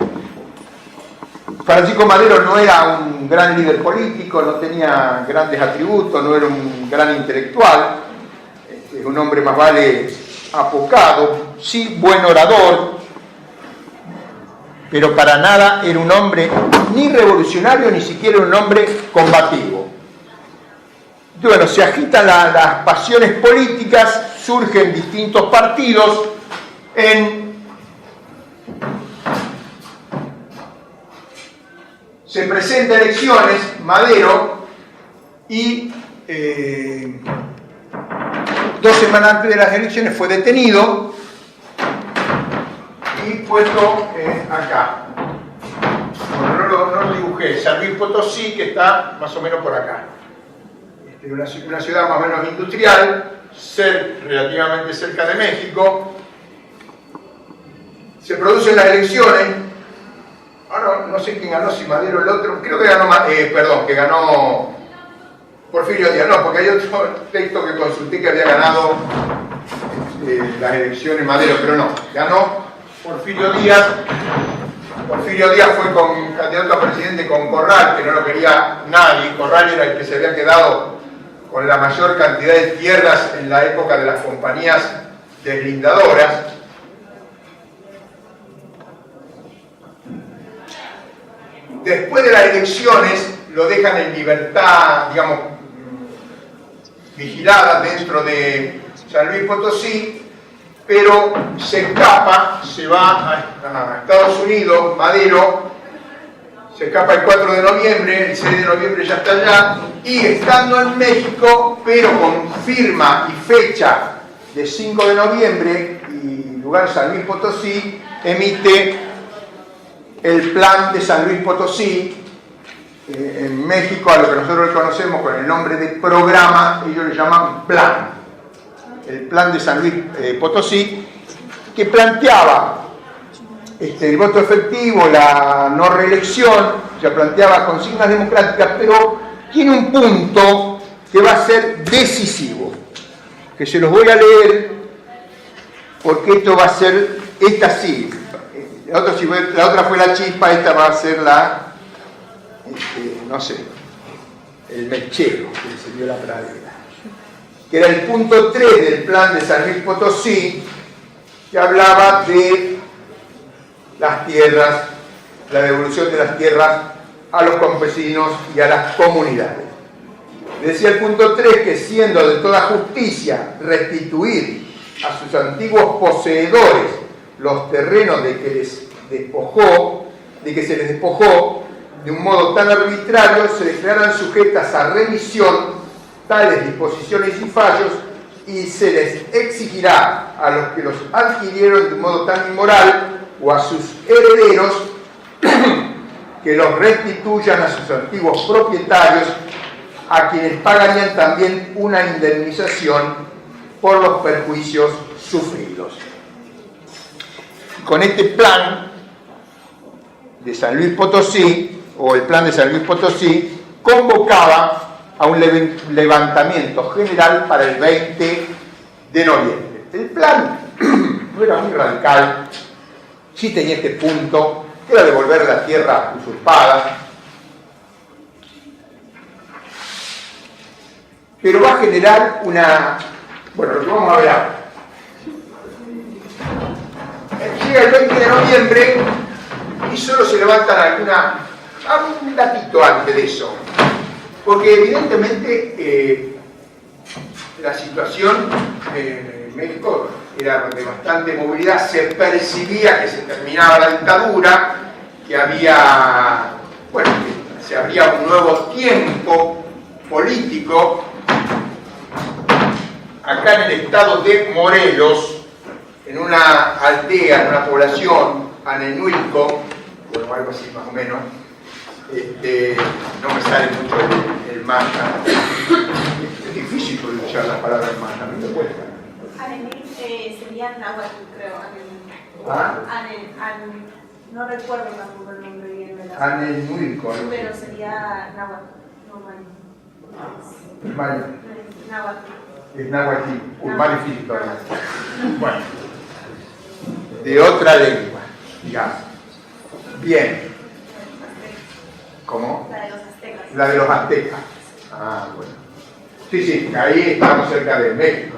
Speaker 1: Francisco Madero no era un gran líder político, no tenía grandes atributos, no era un gran intelectual, un hombre más vale apocado, sí buen orador, pero para nada era un hombre ni revolucionario, ni siquiera un hombre combativo. Bueno, se agitan las pasiones políticas, surgen distintos partidos, se presenta elecciones, Madero, y 2 semanas antes de las elecciones fue detenido y puesto acá. Bueno, no lo dibujé. San Luis Potosí, que está más o menos por acá. Una ciudad más o menos industrial, relativamente cerca de México. Se producen las elecciones. Ahora no sé quién ganó, si Madero el otro. Creo que ganó, que ganó Porfirio Díaz. No, porque hay otro texto que consulté que había ganado las elecciones Madero, pero no. Ganó Porfirio Díaz. Porfirio Díaz fue candidato a presidente con Corral, que no lo quería nadie. Corral era el que se había quedado con la mayor cantidad de tierras en la época de las compañías deslindadoras. Después de las elecciones lo dejan en libertad, digamos, vigilada dentro de San Luis Potosí, pero se escapa, se va a Estados Unidos. Madero se escapa el 4 de noviembre, el 6 de noviembre ya está allá, y estando en México, pero con firma y fecha de 5 de noviembre y lugar San Luis Potosí, emite el Plan de San Luis Potosí. En México, a lo que nosotros le conocemos con el nombre de programa, ellos le llaman plan. El Plan de San Luis Potosí, que planteaba el voto efectivo, la no reelección, ya planteaba consignas democráticas, pero tiene un punto que va a ser decisivo, que se los voy a leer, porque esto va a ser, esta sí, la otra fue la chispa, esta va a ser no sé, el mechero que encendió la pradera, que era el punto 3 del Plan de San Luis Potosí, que hablaba de las tierras, la devolución de las tierras a los campesinos y a las comunidades. Decía el punto 3 que, siendo de toda justicia restituir a sus antiguos poseedores los terrenos de que se les despojó de un modo tan arbitrario, se declaran sujetas a revisión tales disposiciones y fallos, y se les exigirá a los que los adquirieron de un modo tan inmoral o a sus herederos que los restituyan a sus antiguos propietarios, a quienes pagarían también una indemnización por los perjuicios sufridos. Con este plan de San Luis Potosí, o el plan de San Luis Potosí, convocaba a un levantamiento general para el 20 de noviembre. El plan no era muy radical, sí tenía este punto, que era devolver la tierra usurpada, pero va a generar bueno, lo que vamos a ver ahora. Llega el 20 de noviembre y solo se levantan un datito antes de eso, porque evidentemente la situación en México era de bastante movilidad, se percibía que se terminaba la dictadura, que había, bueno, que se abría un nuevo tiempo político. Acá en el estado de Morelos, en una aldea, en una población, Anenuilco, bueno, algo así más o menos, no me sale mucho el maya. Es difícil pronunciar las palabras maya, no me cuesta.
Speaker 3: Anenuilco sería náhuatl, creo.
Speaker 1: ¿Ah?
Speaker 3: No recuerdo tampoco el nombre bien de la.
Speaker 1: Anenuilco.
Speaker 3: Pero sería náhuatl, no maya.
Speaker 1: Maya.
Speaker 3: Náhuatl.
Speaker 1: Es náhuatl, más difícil todavía. Bueno, de otra lengua, digamos. Bien. ¿Cómo?
Speaker 3: La de los aztecas.
Speaker 1: La de los aztecas. Ah, bueno. Sí, sí, ahí estamos cerca de México.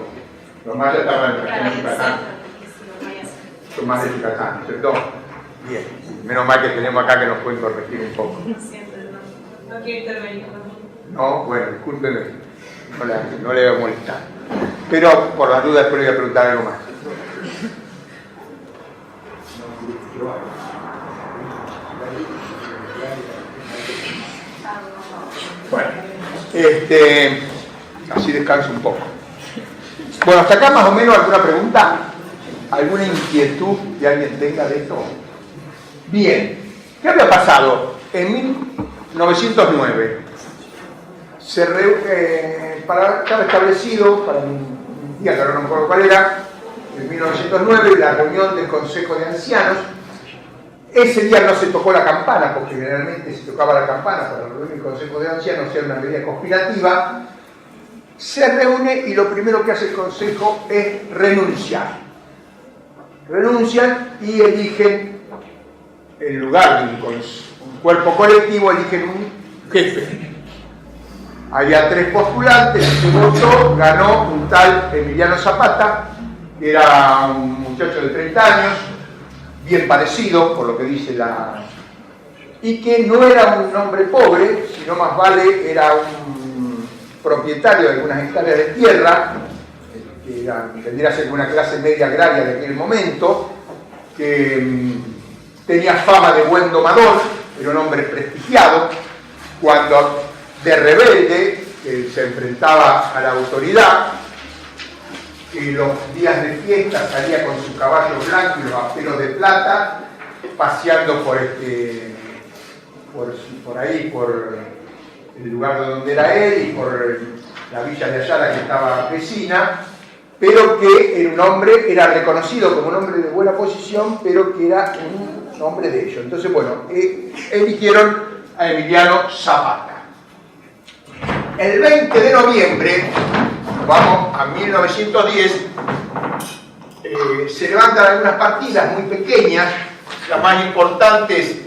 Speaker 1: Los mayas estaban en la región de Yucatán. Son más de Yucatán, ¿cierto? Bien. Menos mal que tenemos acá que nos pueden corregir un poco.
Speaker 3: No quiero intervenir.
Speaker 1: No, bueno, discúlpeme. No le voy a molestar. Pero por la duda después le voy a preguntar algo más. Bueno, así descanso un poco. Bueno, hasta acá más o menos alguna pregunta, alguna inquietud que alguien tenga de esto. Bien, ¿qué había pasado? En 1909 estaba establecido para un día que ahora no me acuerdo cuál era, en 1909, la reunión del Consejo de Ancianos. Ese día no se tocó la campana, porque generalmente se tocaba la campana para reunir el Consejo de Ancianos, era una medida conspirativa. Se reúne y lo primero que hace el Consejo es renunciar. Renuncian y eligen, en lugar de un cuerpo colectivo, eligen un jefe. Había 3 postulantes, el que votó, ganó un tal Emiliano Zapata, que era un muchacho de 30 años, bien parecido, por lo que dice y que no era un hombre pobre, sino más vale era un propietario de algunas hectáreas de tierra, que tendría a ser una clase media agraria de aquel momento, que tenía fama de buen domador, era un hombre prestigiado. Cuando de rebelde, se enfrentaba a la autoridad, y los días de fiesta salía con su caballo blanco y los aperos de plata, paseando por ahí, por el lugar de donde era él y por la villa de Ayala, que estaba vecina, pero que era un hombre, era reconocido como un hombre de buena posición, pero que era un hombre de ellos. Entonces, bueno, eligieron a Emiliano Zapata. El 20 de noviembre, vamos a 1910, se levantan algunas partidas muy pequeñas, las más importantes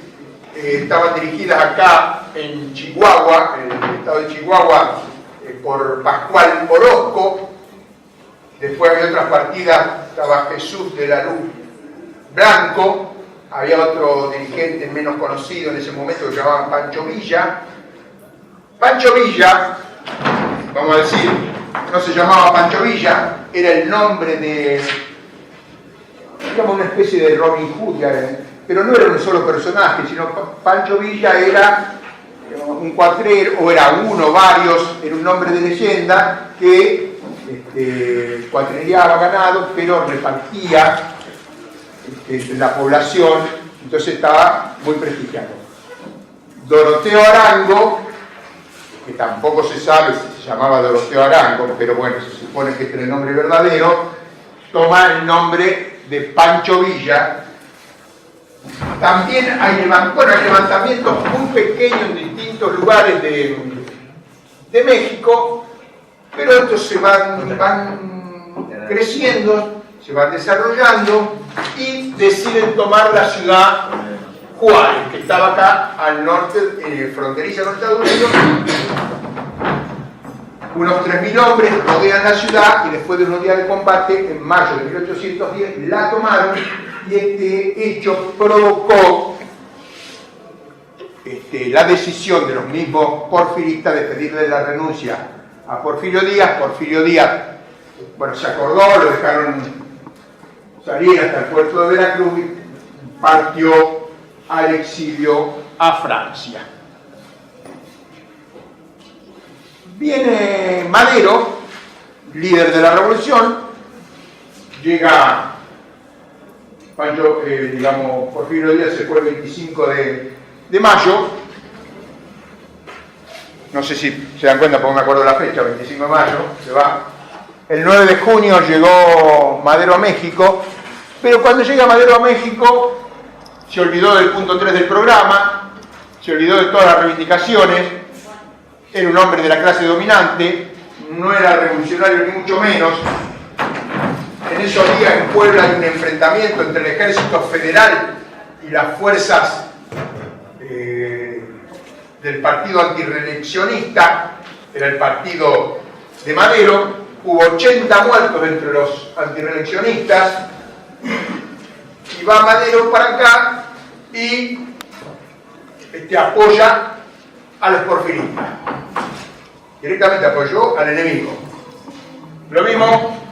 Speaker 1: estaban dirigidas acá en Chihuahua, en el estado de Chihuahua, por Pascual Orozco. Después había otras partidas, estaba Jesús de la Luz Blanco, había otro dirigente menos conocido en ese momento que se llamaba Pancho Villa. Pancho Villa, vamos a decir, no se llamaba Pancho Villa, era el nombre de, digamos, una especie de Robin Hood, pero no era un solo personaje, sino Pancho Villa era un cuatrero, o era uno, varios, era un nombre de leyenda que cuatreriaba ganado, pero repartía entre la población, entonces estaba muy prestigiado. Doroteo Arango, que tampoco se sabe si se llamaba Doroteo Arango, pero bueno, se supone que este es el nombre verdadero, toma el nombre de Pancho Villa. También hay levantamientos muy pequeños en distintos lugares de México, pero estos se van creciendo, se van desarrollando y deciden tomar la ciudad Juárez, que estaba acá al norte, fronteriza con Estados Unidos. Unos 3.000 hombres rodean la ciudad y después de unos días de combate, en mayo de 1810, la tomaron y este hecho provocó la decisión de los mismos porfiristas de pedirle la renuncia a Porfirio Díaz. Porfirio Díaz, bueno, se acordó, lo dejaron salir hasta el puerto de Veracruz y partió al exilio a Francia. Viene Madero, líder de la revolución, llega Porfirio Díaz se fue el 25 de mayo, no sé si se dan cuenta porque me acuerdo de la fecha, 25 de mayo, se va. El 9 de junio llegó Madero a México, pero cuando llega Madero a México se olvidó del punto 3 del programa, se olvidó de todas las reivindicaciones, era un hombre de la clase dominante, no era revolucionario ni mucho menos. En esos días en Puebla hay un enfrentamiento entre el ejército federal y las fuerzas del partido antirreeleccionista, era el partido de Madero. Hubo 80 muertos entre los antirreeleccionistas y va Madero para acá y apoya a los porfiristas. Directamente apoyó al enemigo. Lo mismo,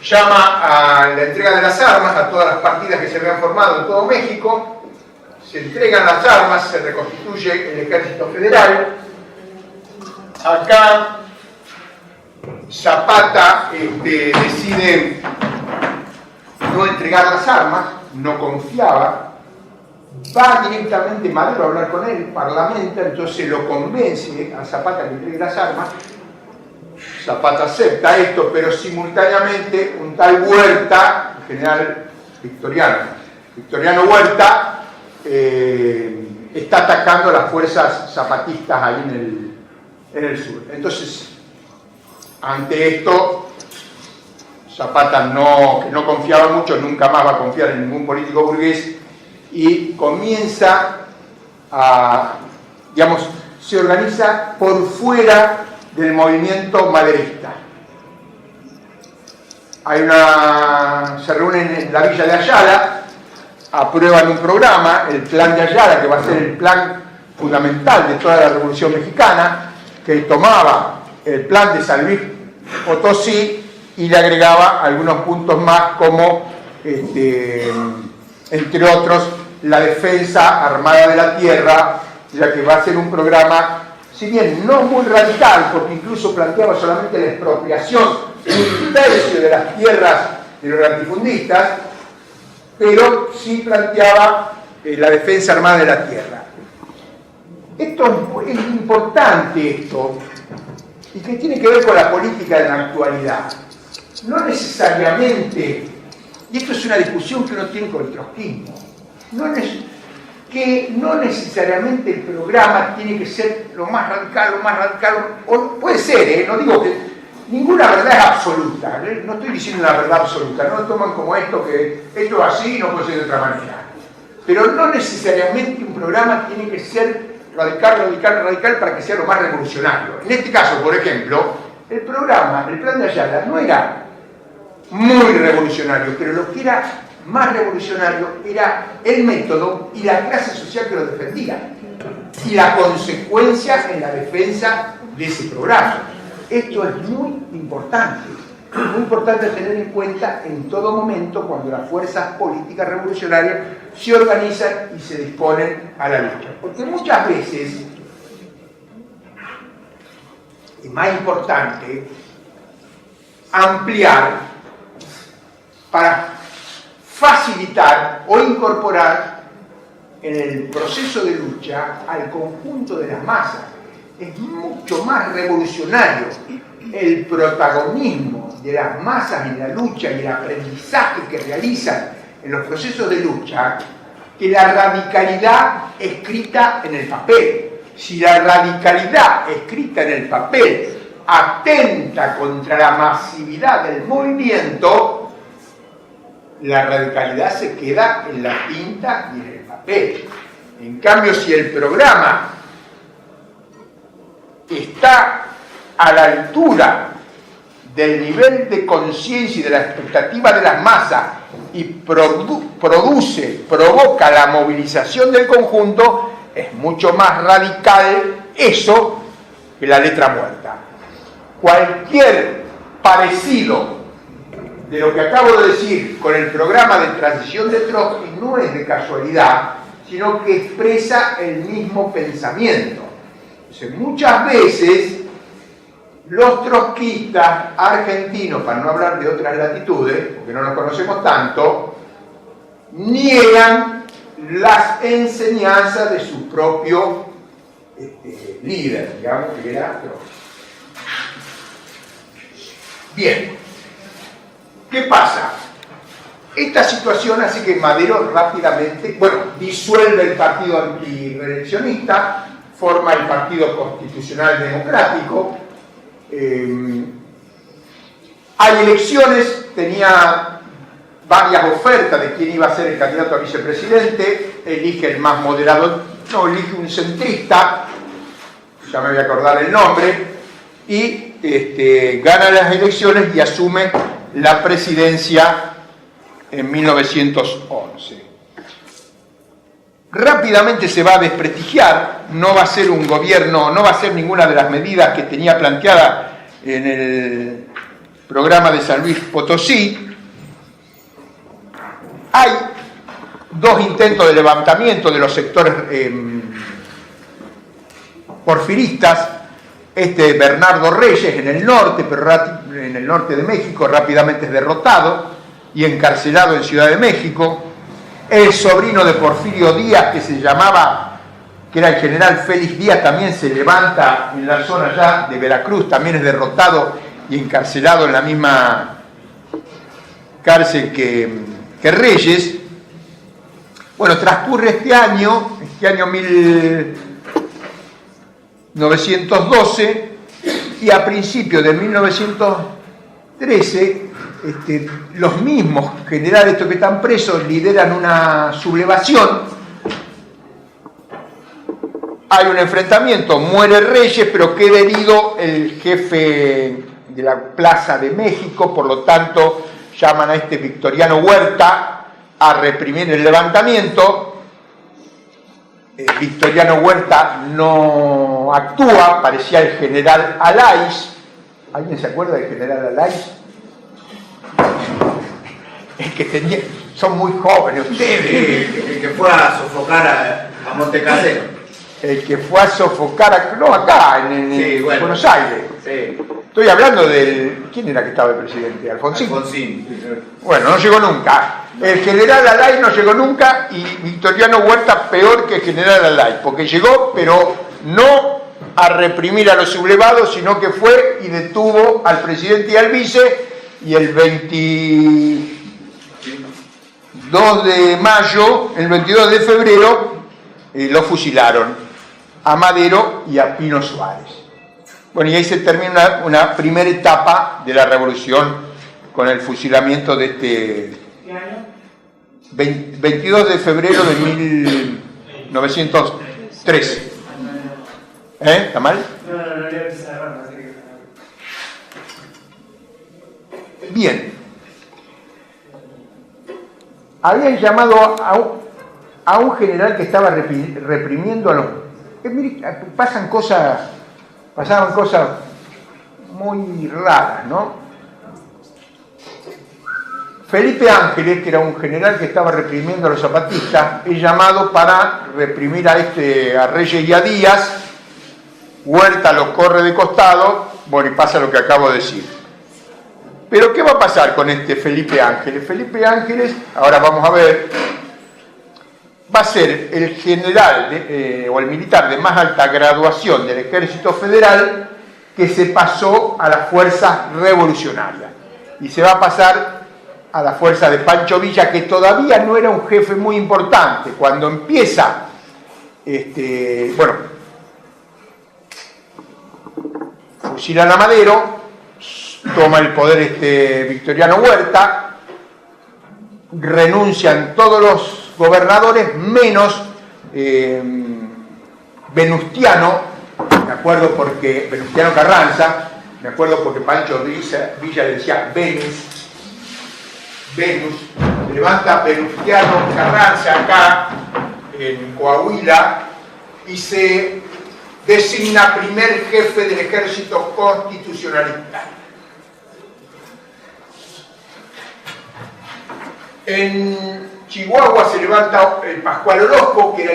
Speaker 1: llama a la entrega de las armas a todas las partidas que se habían formado en todo México, se entregan las armas, se reconstituye el ejército federal. Acá Zapata decide no entregar las armas, no confiaba, va directamente Madero a hablar con él, parlamenta, entonces lo convence a Zapata que entregue las armas. Zapata acepta esto, pero simultáneamente un tal Huerta, el general Victoriano Huerta, está atacando a las fuerzas zapatistas ahí en el sur. Entonces, ante esto, Zapata que no confiaba mucho, nunca más va a confiar en ningún político burgués, y comienza se organiza por fuera del movimiento maderista. Se reúnen en la villa de Ayala, aprueban un programa, el plan de Ayala, que va a ser el plan fundamental de toda la Revolución Mexicana, que tomaba el plan de San Luis Potosí y le agregaba algunos puntos más como, entre otros, la defensa armada de la tierra, ya que va a ser un programa, si bien no muy radical, porque incluso planteaba solamente la expropiación de un tercio de las tierras de los latifundistas, pero sí planteaba la defensa armada de la tierra. Esto es importante, y que tiene que ver con la política de la actualidad. No necesariamente, y esto es una discusión que uno tiene con el trotskismo, que no necesariamente el programa tiene que ser lo más radical, o puede ser, no digo que ninguna verdad es absoluta, no estoy diciendo una verdad absoluta, no lo toman como esto, que esto es así y no puede ser de otra manera. Pero no necesariamente un programa tiene que ser radical para que sea lo más revolucionario. En este caso, por ejemplo, el plan de Ayala no era muy revolucionario, pero lo que era más revolucionario era el método y la clase social que lo defendía y la consecuencia en la defensa de ese programa. Esto es muy importante tener en cuenta en todo momento cuando las fuerzas políticas revolucionarias se organizan y se disponen a la lucha. Porque muchas veces es más importante ampliar para facilitar o incorporar en el proceso de lucha al conjunto de las masas. Es mucho más revolucionario el protagonismo de las masas en la lucha y el aprendizaje que realizan en los procesos de lucha que la radicalidad escrita en el papel. Si la radicalidad escrita en el papel atenta contra la masividad del movimiento, la radicalidad se queda en la tinta y en el papel. En cambio, si el programa está a la altura del nivel de conciencia y de la expectativa de las masas y provoca la movilización del conjunto, es mucho más radical eso que la letra muerta. Cualquier parecido de lo que acabo de decir con el programa de transición de Trotsky no es de casualidad, sino que expresa el mismo pensamiento. Entonces, muchas veces los trotskistas argentinos, para no hablar de otras latitudes, porque no los conocemos tanto, niegan las enseñanzas de su propio líder, digamos, que era Trotsky. Bien, ¿qué pasa? Esta situación hace que Madero rápidamente, disuelve el partido antireeleccionista, forma el Partido Constitucional Democrático. Hay elecciones, tenía varias ofertas de quién iba a ser el candidato a vicepresidente, elige el más moderado, no, elige un centrista, ya me voy a acordar el nombre, y gana las elecciones y asume la presidencia en 1911. Rápidamente se va a desprestigiar, no va a ser un gobierno, no va a ser ninguna de las medidas que tenía planteada en el programa de San Luis Potosí. Hay dos intentos de levantamiento de los sectores porfiristas, Bernardo Reyes en el norte, pero en el norte de México, rápidamente es derrotado y encarcelado en Ciudad de México. El sobrino de Porfirio Díaz, que se llamaba, que era el general Félix Díaz, también se levanta en la zona ya de Veracruz, también es derrotado y encarcelado en la misma cárcel que Reyes. Bueno, transcurre este año 1912, y a principios de 1913, los mismos generales que están presos lideran una sublevación. Hay un enfrentamiento, muere Reyes, pero queda herido el jefe de la Plaza de México, por lo tanto llaman a Victoriano Huerta a reprimir el levantamiento. Victoriano Huerta no actúa, parecía el general Alaiz. ¿Alguien se acuerda del general Alaiz? El que tenía, son muy jóvenes ustedes.
Speaker 4: El que fue a sofocar a Montecasero.
Speaker 1: El que fue a sofocar, no acá, en Buenos Aires.
Speaker 4: Sí.
Speaker 1: Estoy hablando del... ¿Quién era que estaba el presidente? Alfonsín.
Speaker 4: Alfonsín.
Speaker 1: Bueno, no llegó nunca. El general Alaiz no llegó nunca y Victoriano Huerta peor que el general Alaiz, porque llegó, pero no a reprimir a los sublevados, sino que fue y detuvo al presidente y al vice, y el 22 de mayo, el 22 de febrero, lo fusilaron a Madero y a Pino Suárez. Bueno, y ahí se termina una primera etapa de la revolución con el fusilamiento de
Speaker 3: ¿Qué año?
Speaker 1: 22 de febrero de 1913. ¿Está mal?
Speaker 3: No, leo el pizarrón, así que...
Speaker 1: Bien. Habían llamado a un general que estaba reprimiendo a los... pasaban cosas muy raras, ¿no? Felipe Ángeles, que era un general que estaba reprimiendo a los zapatistas, es llamado para reprimir a Reyes y a Díaz. Huerta lo corre de costado, bueno, y pasa lo que acabo de decir. Pero ¿qué va a pasar con Felipe Ángeles? Felipe Ángeles, ahora vamos a ver, va a ser el general o el militar de más alta graduación del Ejército Federal que se pasó a las fuerzas revolucionarias. Y se va a pasar a la fuerza de Pancho Villa, que todavía no era un jefe muy importante. Cuando empieza, fusilan a Madero, toma el poder Victoriano Huerta, renuncian todos los gobernadores menos Venustiano, me acuerdo porque Venustiano Carranza, me acuerdo porque Pancho Villa le decía Venus, se levanta Venustiano Carranza acá en Coahuila y se designa primer jefe del ejército constitucionalista. En Chihuahua se levanta el Pascual Orozco, que era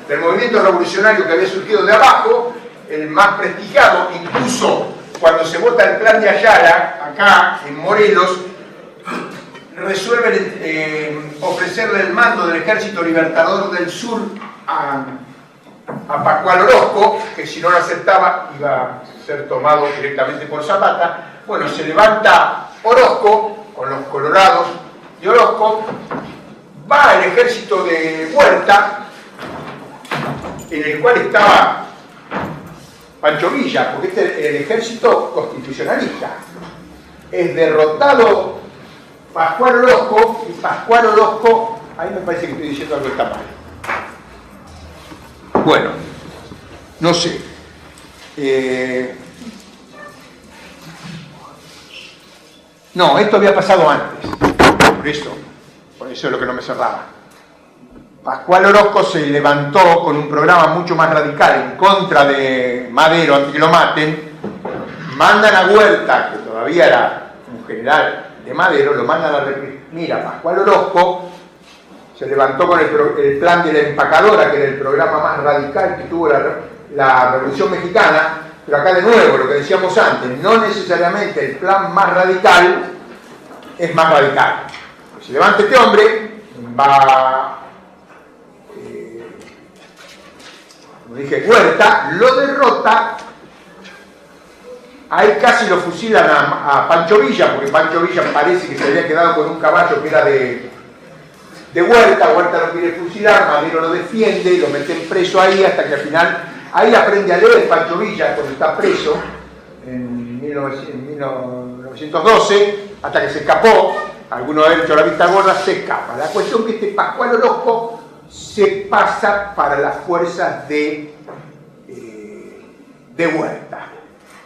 Speaker 1: del movimiento revolucionario que había surgido de abajo, el más prestigiado. Incluso cuando se vota el plan de Ayala, acá en Morelos, resuelven ofrecerle el mando del Ejército Libertador del Sur a Pascual Orozco, que si no lo aceptaba iba a ser tomado directamente por Zapata. Bueno, se levanta Orozco con los colorados de Orozco, va al ejército de Huerta, en el cual estaba Pancho Villa, porque este es el ejército constitucionalista. Es derrotado Pascual Orozco, y Pascual Orozco, ahí me parece que estoy diciendo algo que está mal. Bueno, no sé. No, esto había pasado antes, por eso es lo que no me cerraba. Pascual Orozco se levantó con un programa mucho más radical en contra de Madero, antes que lo maten. Mandan a Huerta, que todavía era un general de Madero, lo mandan a reprimir a Pascual Orozco. Se levantó con el plan de la empacadora, que era el programa más radical que tuvo la Revolución Mexicana. Pero acá de nuevo, lo que decíamos antes, no necesariamente el plan más radical es más radical. Se levanta este hombre, va, como dije, Huerta, lo derrota, ahí casi lo fusilan a Pancho Villa, porque Pancho Villa parece que se había quedado con un caballo que era de Huerta lo quiere fusilar, Madero lo defiende, lo meten preso ahí hasta que al final, ahí aprende a leer Pancho Villa cuando está preso en 1912, hasta que se escapó. Algunos han hecho la vista gorda, se escapa. La cuestión es que este Pascual Orozco se pasa para las fuerzas de Huerta.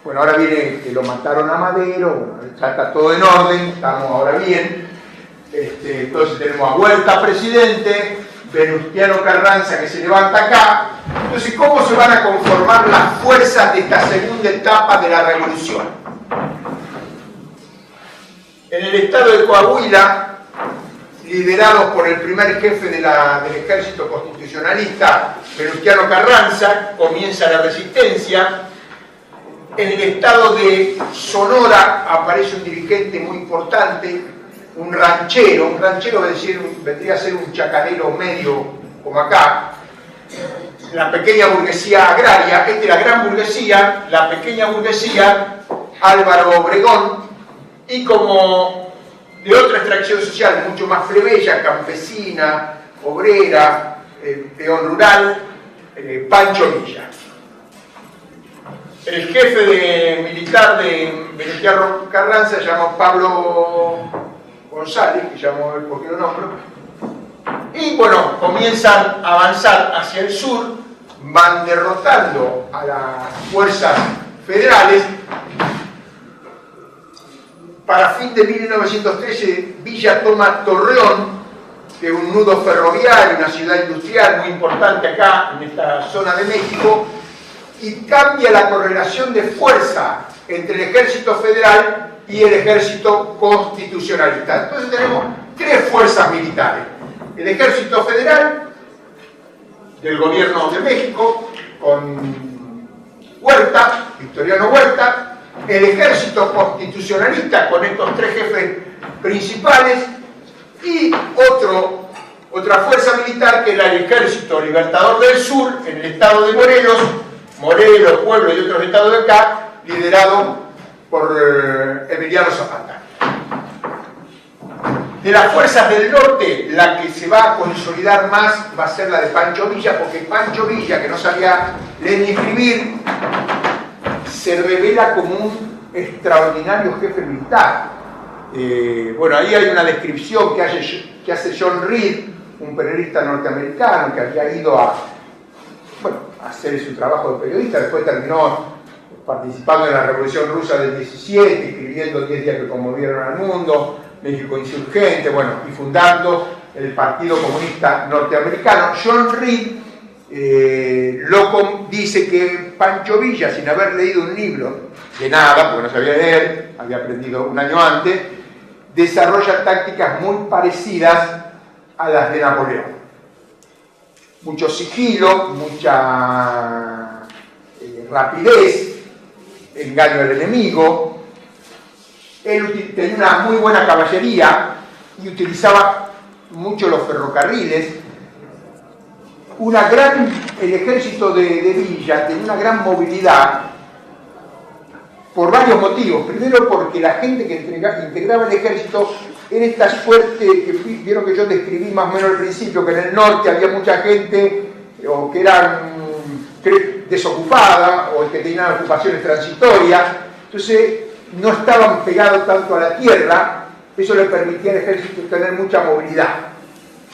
Speaker 1: Bueno, ahora viene que lo mataron a Madero, bueno, ya está todo en orden, estamos ahora bien. Entonces tenemos a Huerta presidente, Venustiano Carranza que se levanta acá. Entonces, ¿cómo se van a conformar las fuerzas de esta segunda etapa de la revolución? En el estado de Coahuila, liderados por el primer jefe del ejército constitucionalista, Venustiano Carranza, comienza la resistencia. En el estado de Sonora aparece un dirigente muy importante, un ranchero vendría a ser un chacarero medio como acá. La pequeña burguesía agraria, esta es la gran burguesía, la pequeña burguesía, Álvaro Obregón, y como de otra extracción social mucho más plebeya, campesina, obrera, peón rural, Pancho Villa. El jefe militar de Venustiano Carranza se llama Pablo González, que llamó él porque lo nombro, y bueno, comienzan a avanzar hacia el sur, van derrotando a las fuerzas federales. Para fin de 1913, Villa toma Torreón, que es un nudo ferroviario, una ciudad industrial muy importante acá, en esta zona de México, y cambia la correlación de fuerza entre el ejército federal y el ejército constitucionalista. Entonces tenemos tres fuerzas militares. El ejército federal, del gobierno de México, con Huerta, Victoriano Huerta, el ejército constitucionalista con estos tres jefes principales y otra fuerza militar que era el Ejército Libertador del Sur en el estado de Morelos, Pueblo y otros estados de acá, liderado por Emiliano Zapata. De las fuerzas del norte, la que se va a consolidar más va a ser la de Pancho Villa, porque Pancho Villa, que no sabía leer ni escribir, se revela como un extraordinario jefe militar. Bueno, ahí hay una descripción que hace John Reed, un periodista norteamericano que había ido a hacer su trabajo de periodista, después terminó participando en la Revolución Rusa del 17, escribiendo 10 días que conmovieron al mundo, México insurgente, bueno, y fundando el Partido Comunista Norteamericano. John Reed dice que Pancho Villa, sin haber leído un libro de nada, porque no sabía leer, había aprendido un año antes, desarrolla tácticas muy parecidas a las de Napoleón. Mucho sigilo, mucha rapidez, engaño al enemigo. Él tenía una muy buena caballería y utilizaba mucho los ferrocarriles. El ejército de Villa tenía una gran movilidad por varios motivos. Primero, porque la gente que integraba el ejército era esta suerte que vieron que yo describí más o menos al principio, que en el norte había mucha gente o que eran desocupada o que tenían ocupaciones transitorias, entonces no estaban pegados tanto a la tierra. Eso le permitía al ejército tener mucha movilidad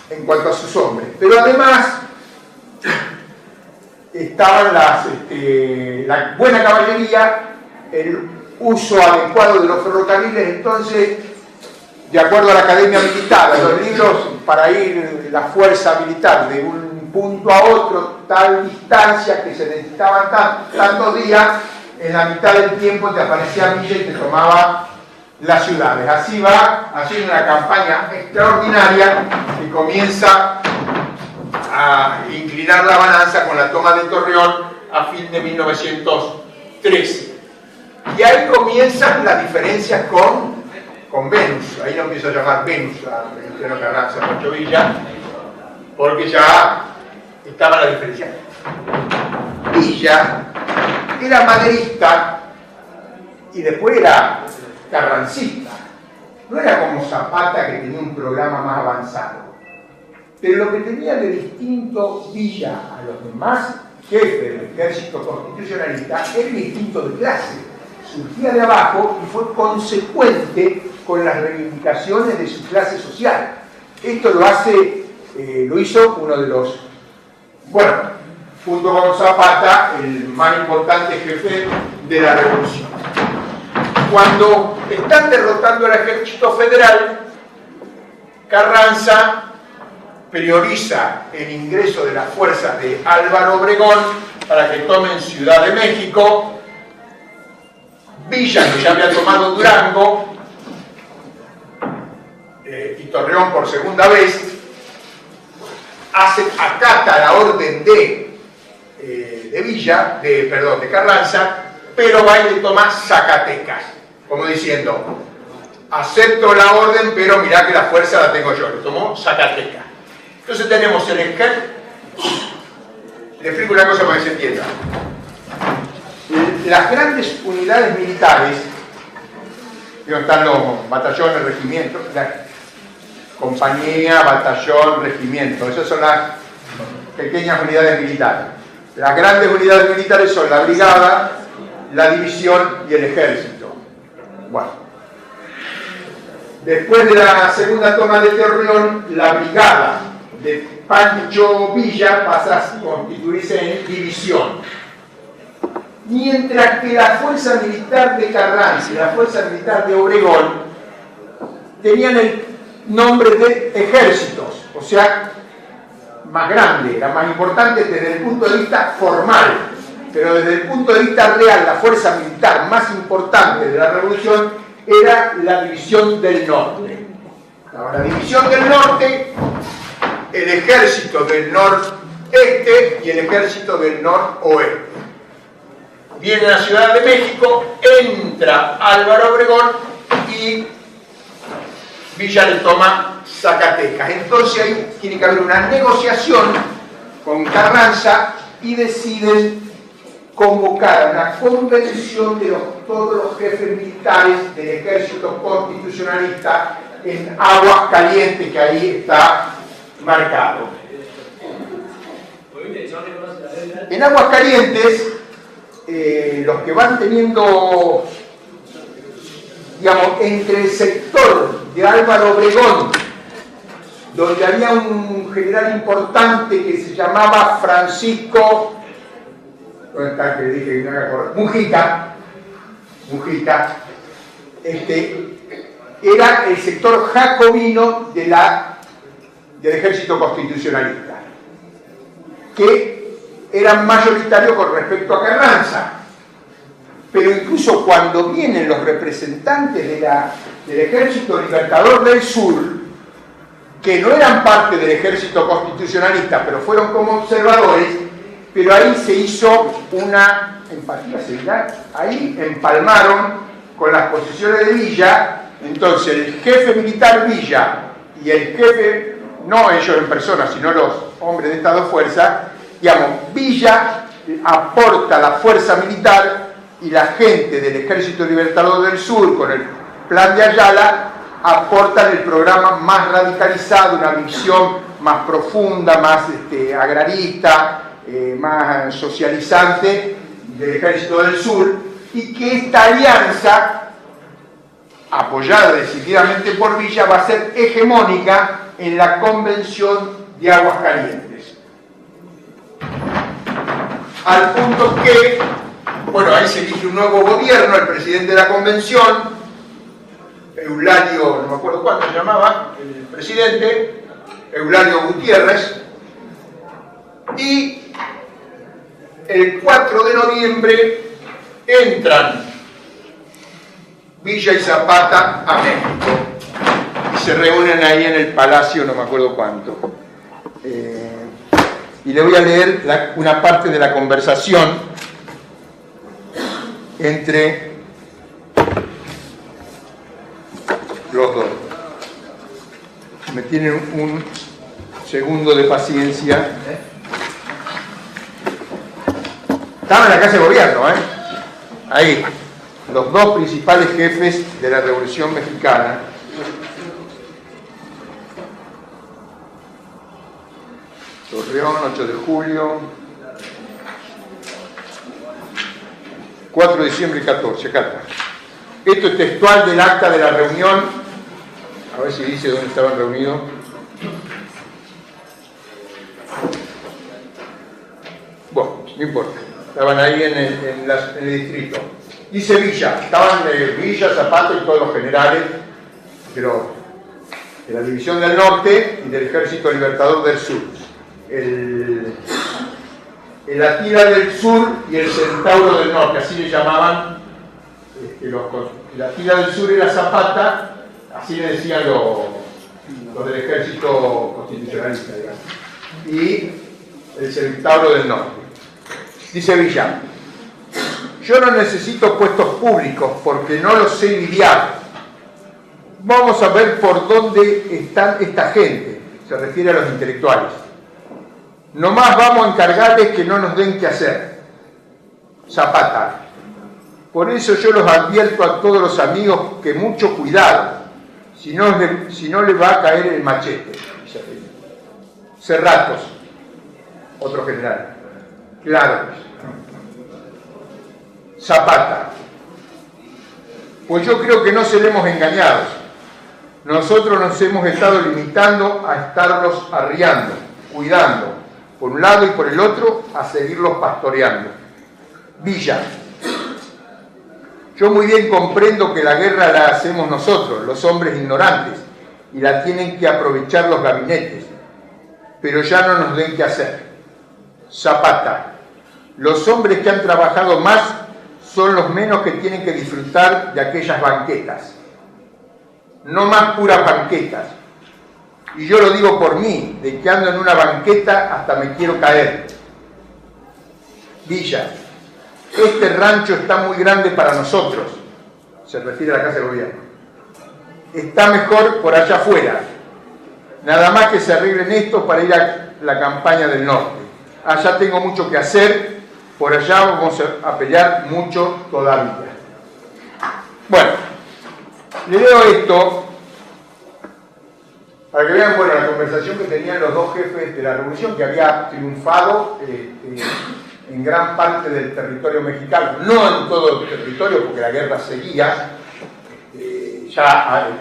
Speaker 1: en cuanto a sus hombres. Pero además estaban la buena caballería, el uso adecuado de los ferrocarriles. Entonces, de acuerdo a la Academia Militar, a los libros, para ir la fuerza militar de un punto a otro, tal distancia que se necesitaban tantos días, en la mitad del tiempo te aparecía Villa y te tomaba las ciudades. Así va haciendo una campaña extraordinaria que comienza a inclinar la balanza con la toma de Torreón a fin de 1913. Y ahí comienzan las diferencias con Venus. Ahí lo empiezo a llamar Venus a Venustiano Carranza, Pancho Villa, porque ya estaba la diferencia. Villa era maderista y después era carrancista. No era como Zapata, que tenía un programa más avanzado. Pero lo que tenía de distinto Villa a los demás jefes del ejército constitucionalista era el instinto de clase. Surgía de abajo y fue consecuente con las reivindicaciones de su clase social. Esto lo hizo uno de los, junto con Zapata, el más importante jefe de la revolución. Cuando están derrotando al ejército federal, Carranza prioriza el ingreso de las fuerzas de Álvaro Obregón para que tomen Ciudad de México. Villa, que ya había tomado Durango, y Torreón por segunda vez, acata la orden de Carranza, pero va y le toma Zacatecas, como diciendo, acepto la orden, pero mirá que la fuerza la tengo yo. Le tomó Zacatecas. Entonces tenemos el ejército. Le explico una cosa para que se entienda. Las grandes unidades militares, están los batallones, regimientos, la compañía, batallón, regimiento, esas son las pequeñas unidades militares. Las grandes unidades militares son la brigada, la división y el ejército. Bueno, después de la segunda toma de Torreón, la brigada de Pancho Villa pasa a constituirse en división. Mientras que la fuerza militar de Carranza y la fuerza militar de Obregón tenían el nombre de ejércitos, o sea, más grande, era más importante desde el punto de vista formal, pero desde el punto de vista real, la fuerza militar más importante de la revolución era la División del Norte. La División del Norte, el ejército del noreste y el ejército del noroeste. viene a la Ciudad de México, entra Álvaro Obregón y Villa le toma Zacatecas. Entonces ahí tiene que haber una negociación con Carranza y deciden convocar una convención de todos los jefes militares del ejército constitucionalista en Aguascalientes, que ahí está marcado. En Aguascalientes, los que van teniendo, digamos, entre el sector de Álvaro Obregón, donde había un general importante que se llamaba Francisco, ¿dónde está que le dije que no me acuerdo? Mujica, era el sector jacobino del ejército constitucionalista, que eran mayoritarios con respecto a Carranza. Pero incluso cuando vienen los representantes del Ejército Libertador del Sur, que no eran parte del ejército constitucionalista, pero fueron como observadores, pero ahí se hizo una empatía, ¿se dirá? Ahí empalmaron con las posiciones de Villa. Entonces el jefe militar Villa y el jefe, no ellos en persona, sino los hombres de estas dos fuerzas, digamos, Villa aporta la fuerza militar y la gente del Ejército Libertador del Sur, con el plan de Ayala, aportan el programa más radicalizado, una visión más profunda, más agrarista, más socializante del Ejército del Sur, y que esta alianza, apoyada decididamente por Villa, va a ser hegemónica en la Convención de Aguascalientes. Al punto que, bueno, ahí se elige un nuevo gobierno, el presidente de la Convención, Eulalio, no me acuerdo cuánto se llamaba, el presidente, Eulalio Gutiérrez, y el 4 de noviembre entran Villa y Zapata a México y se reúnen ahí en el Palacio, no me acuerdo cuánto. Y le voy a leer una parte de la conversación entre los dos. Me tienen un segundo de paciencia. Estaban en la Casa de Gobierno, ahí, los dos principales jefes de la Revolución Mexicana. Torreón, 8 de julio, 4 de diciembre y 14, acá está. Esto es textual del acta de la reunión, a ver si dice dónde estaban reunidos. Bueno, no importa, estaban ahí en el distrito. Dice Villa, estaban Villa, Zapata y todos los generales de la División del Norte y del Ejército Libertador del Sur. El Atila del Sur y el Centauro del Norte, así le llamaban. El Atila del Sur era Zapata, así le decían los del Ejército Constitucionalista, digamos. Y el Centauro del Norte. Dice Villa, yo no necesito puestos públicos porque no los sé lidiar. Vamos a ver por dónde están esta gente, se refiere a los intelectuales. Nomás vamos a encargarles que no nos den qué hacer. Zapata. Por eso yo los advierto a todos los amigos que mucho cuidado, si no les va a caer el machete. Cerratos, otro general. Claro. Zapata. Pues yo creo que no seremos engañados. Nosotros nos hemos estado limitando a estarlos arriando, cuidando, por un lado y por el otro, a seguirlos pastoreando. Villa. Yo muy bien comprendo que la guerra la hacemos nosotros, los hombres ignorantes, y la tienen que aprovechar los gabinetes, pero ya no nos den qué hacer. Zapata. Los hombres que han trabajado más son los menos que tienen que disfrutar de aquellas banquetas. No más puras banquetas. Y yo lo digo por mí, de que ando en una banqueta hasta me quiero caer. Villa. este rancho está muy grande para nosotros, se refiere a la Casa de Gobierno, está mejor por allá afuera, nada más que se arreglen esto para ir a la campaña del norte, allá tengo mucho que hacer, por allá vamos a pelear mucho todavía. Bueno, le leo esto para que vean, bueno, la conversación que tenían los dos jefes de la revolución, que había triunfado en gran parte del territorio mexicano, no en todo el territorio, porque la guerra seguía,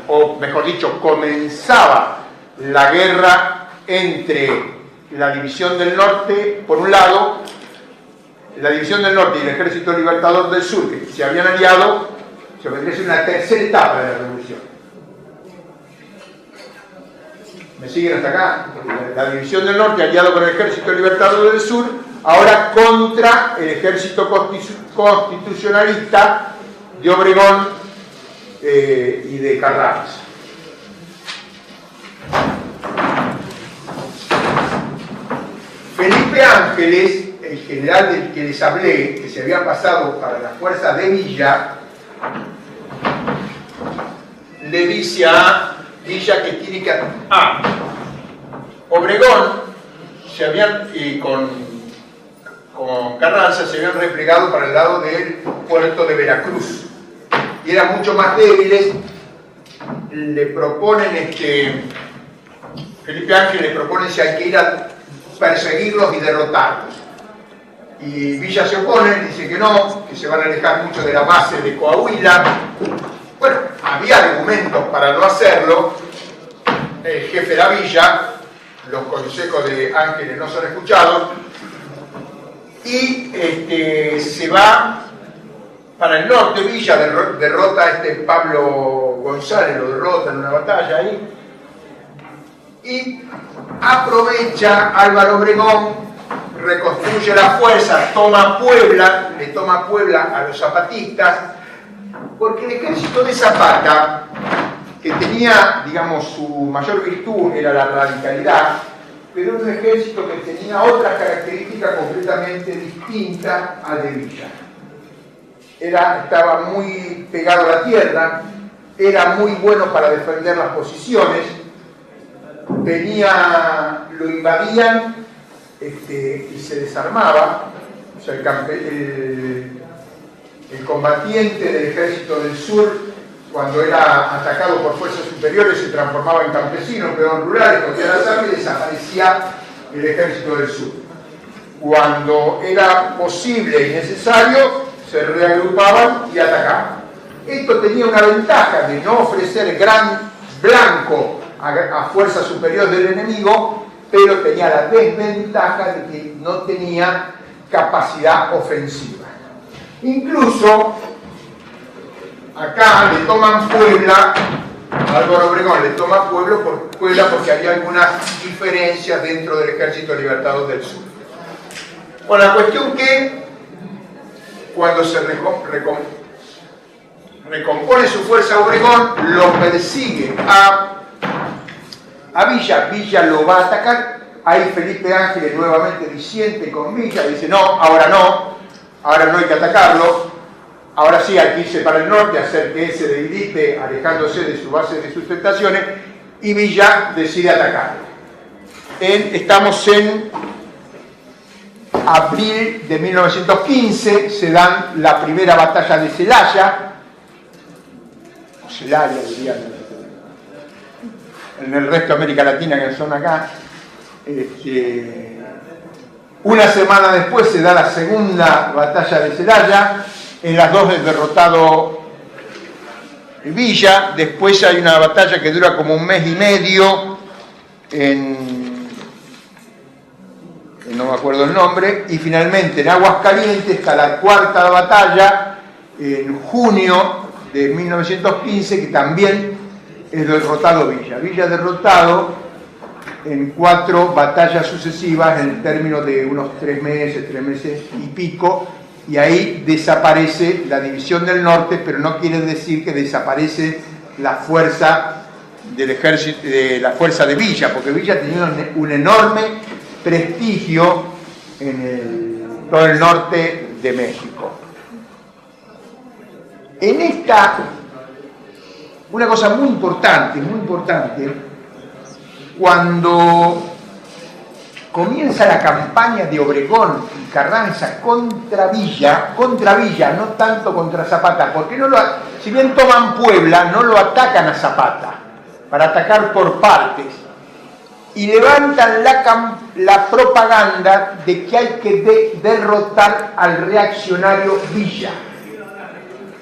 Speaker 1: o mejor dicho, comenzaba la guerra entre la División del Norte, por un lado, la División del Norte y el Ejército Libertador del Sur, que se habían aliado, se vendría a ser una tercera etapa de la revolución. ¿Me siguen hasta acá? La División del Norte, aliado con el Ejército Libertador del Sur, ahora contra el Ejército Constitucionalista de Obregón y de Carranza. Felipe Ángeles, el general del que les hablé, que se había pasado para la fuerza de Villa, le dice a Villa que tiene que... Obregón se habían, con Carranza se habían replegado para el lado del puerto de Veracruz y eran mucho más débiles. Le proponen, Felipe Ángel le propone si hay que ir a perseguirlos y derrotarlos. Y Villa se opone, dice que no, que se van a alejar mucho de la base de Coahuila. Bueno, había argumentos para no hacerlo. El jefe era Villa, los consejos de Ángeles no son escuchados, y se va para el norte. Villa derrota a Pablo González, lo derrota en una batalla ahí, y aprovecha Álvaro Obregón, reconstruye la fuerza, le toma Puebla a los zapatistas, porque el ejército de Zapata, que tenía, digamos, su mayor virtud era la radicalidad, pero era un ejército que tenía otras características completamente distintas al de Villa. Estaba muy pegado a la tierra, era muy bueno para defender las posiciones, lo invadían y se desarmaba. O sea, el combatiente del ejército del sur, cuando era atacado por fuerzas superiores, se transformaba en campesino, peón rural, cogía las armas y desaparecía el ejército del sur. Cuando era posible y necesario, se reagrupaban y atacaban. Esto tenía una ventaja de no ofrecer gran blanco a fuerzas superiores del enemigo, pero tenía la desventaja de que no tenía capacidad ofensiva. Incluso acá le toman Puebla, Álvaro Obregón le toma Puebla porque había algunas diferencias dentro del Ejército Libertador del Sur. Bueno, la cuestión que cuando se recompone su fuerza Obregón, lo persigue a Villa lo va a atacar. Ahí Felipe Ángeles nuevamente disiente con Villa, dice ahora no hay que atacarlo, ahora sí hay que irse para el norte, hacer que se debilite alejándose de su base de sustentaciones, y Villa decide atacarlo. Estamos en abril de 1915, se dan la primera batalla de Celaya, o Celaya dirían en el resto de América Latina, que son acá. Una semana después se da la segunda batalla de Celaya, en las dos es derrotado Villa. Después hay una batalla que dura como un mes y medio, no me acuerdo el nombre, y finalmente en Aguascalientes está la cuarta batalla, en junio de 1915, que también es derrotado Villa. Villa derrotado en 4 batallas sucesivas en el término de unos 3 meses y pico, y ahí desaparece la División del Norte, pero no quiere decir que desaparece la fuerza del ejército, la fuerza de Villa, porque Villa tenía un enorme prestigio en todo el norte de México. En esta, una cosa muy importante, cuando comienza la campaña de Obregón y Carranza contra Villa, no tanto contra Zapata, porque si bien toman Puebla, no lo atacan a Zapata, para atacar por partes, y levantan la propaganda de que hay que derrotar al reaccionario Villa.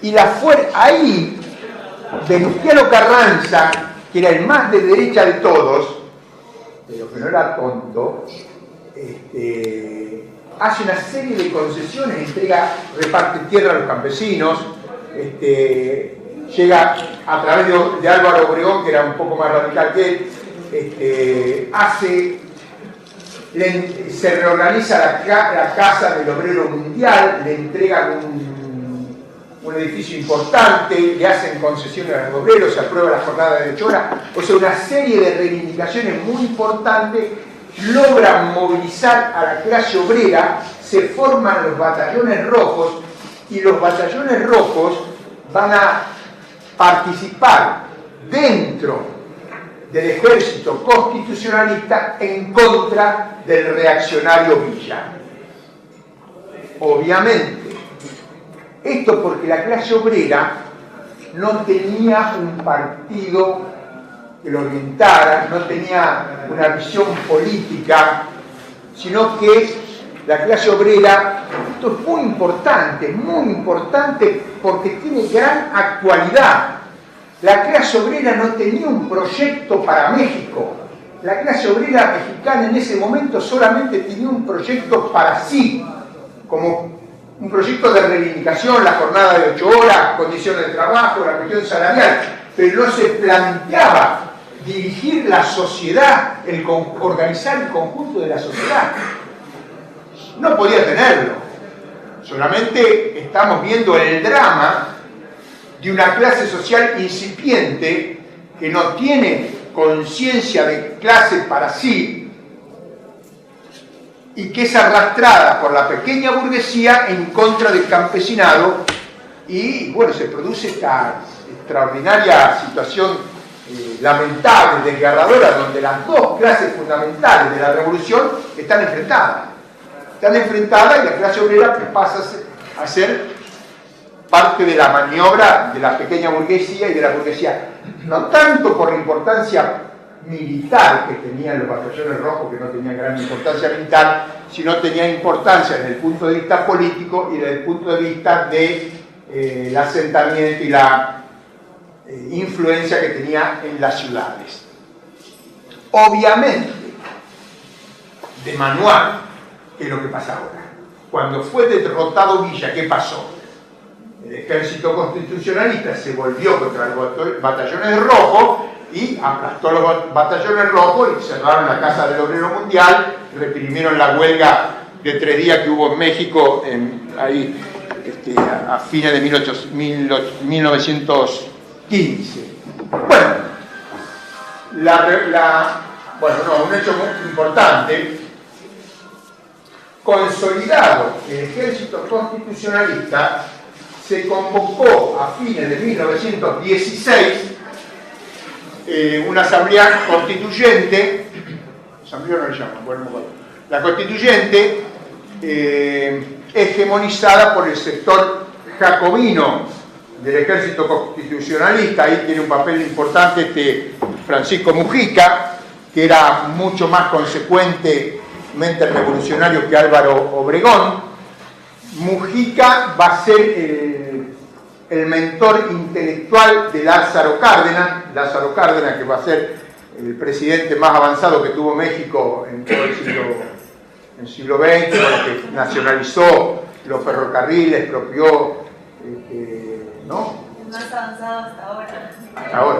Speaker 1: Y ahí, Venustiano Carranza, que era el más de derecha de todos, pero que no era tonto, hace una serie de concesiones, reparte tierra a los campesinos, llega a través de Álvaro Obregón, que era un poco más radical que él, se reorganiza la Casa del Obrero Mundial, le entregan un edificio importante, le hacen concesiones a los obreros, se aprueba la jornada de 8 horas, o sea, una serie de reivindicaciones muy importantes, logran movilizar a la clase obrera, se forman los batallones rojos, y los batallones rojos van a participar dentro del ejército constitucionalista en contra del reaccionario Villa. Obviamente, esto porque la clase obrera no tenía un partido que lo orientara, no tenía una visión política, sino que la clase obrera, esto es muy importante porque tiene gran actualidad. La clase obrera no tenía un proyecto para México. La clase obrera mexicana en ese momento solamente tenía un proyecto para sí, como un proyecto de reivindicación, la jornada de 8 horas, condiciones de trabajo, la cuestión salarial, pero no se planteaba dirigir la sociedad, organizar el conjunto de la sociedad. No podía tenerlo. Solamente estamos viendo el drama de una clase social incipiente que no tiene conciencia de clase para sí y que es arrastrada por la pequeña burguesía en contra del campesinado, y bueno, se produce esta extraordinaria situación lamentable, desgarradora, donde las dos clases fundamentales de la revolución están enfrentadas y la clase obrera pasa a ser parte de la maniobra de la pequeña burguesía y de la burguesía, no tanto por la importancia militar que tenían los batallones rojos, que no tenían gran importancia militar, sino tenía importancia desde el punto de vista político y desde el punto de vista del asentamiento y la influencia que tenía en las ciudades. Obviamente, de manual, ¿qué es lo que pasa ahora? Cuando fue derrotado Villa, ¿qué pasó? El ejército constitucionalista se volvió contra los batallones rojos y aplastó los batallones rojos y cerraron la Casa del Obrero Mundial, reprimieron la huelga de 3 días que hubo en México a fines de 1915. Bueno, un hecho muy importante, consolidado el ejército constitucionalista, se convocó a fines de 1916 una asamblea constituyente, la constituyente, hegemonizada por el sector jacobino del ejército constitucionalista. Ahí tiene un papel importante Francisco Mujica, que era mucho más consecuentemente revolucionario que Álvaro Obregón. Mujica va a ser el mentor intelectual de Lázaro Cárdenas, que va a ser el presidente más avanzado que tuvo México en todo el siglo XX, que nacionalizó los ferrocarriles, expropió, ¿no?
Speaker 3: Más avanzado hasta ahora.
Speaker 1: Hasta ahora,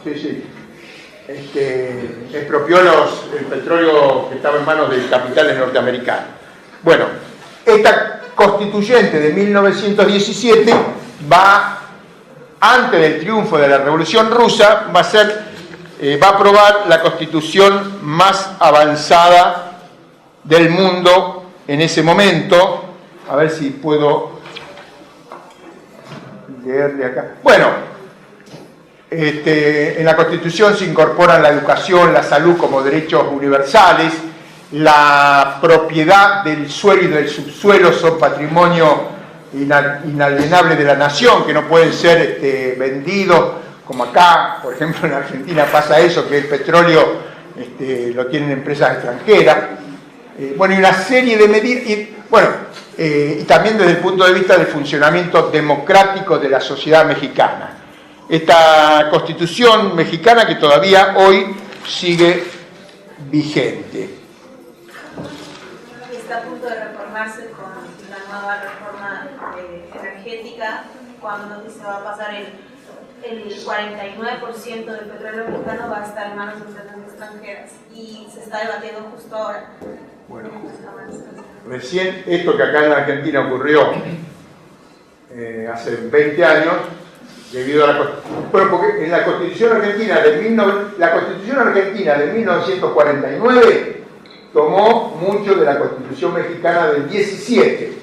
Speaker 1: sí. Expropió el petróleo que estaba en manos de capitales norteamericanos. Bueno, esta constituyente de 1917 antes del triunfo de la Revolución Rusa, va a aprobar la constitución más avanzada del mundo en ese momento. A ver si puedo leerle acá. Bueno, en la Constitución se incorporan la educación, la salud como derechos universales, la propiedad del suelo y del subsuelo son patrimonio inalienable de la nación, que no pueden ser vendidos, como acá, por ejemplo en Argentina pasa eso, que el petróleo lo tienen empresas extranjeras. Bueno, y una serie de medidas, y también desde el punto de vista del funcionamiento democrático de la sociedad mexicana. Esta Constitución mexicana que todavía hoy sigue vigente.
Speaker 3: Está a punto de reformarse con la nueva reforma energética, cuando se va a pasar el 49% del petróleo mexicano va a estar en manos de empresas extranjeras, y se está debatiendo justo ahora.
Speaker 1: Bueno, recién esto que acá en la Argentina ocurrió hace 20 años, debido a la Constitución. Bueno, porque en la Constitución Argentina de 1949 tomó mucho de la Constitución mexicana del 17,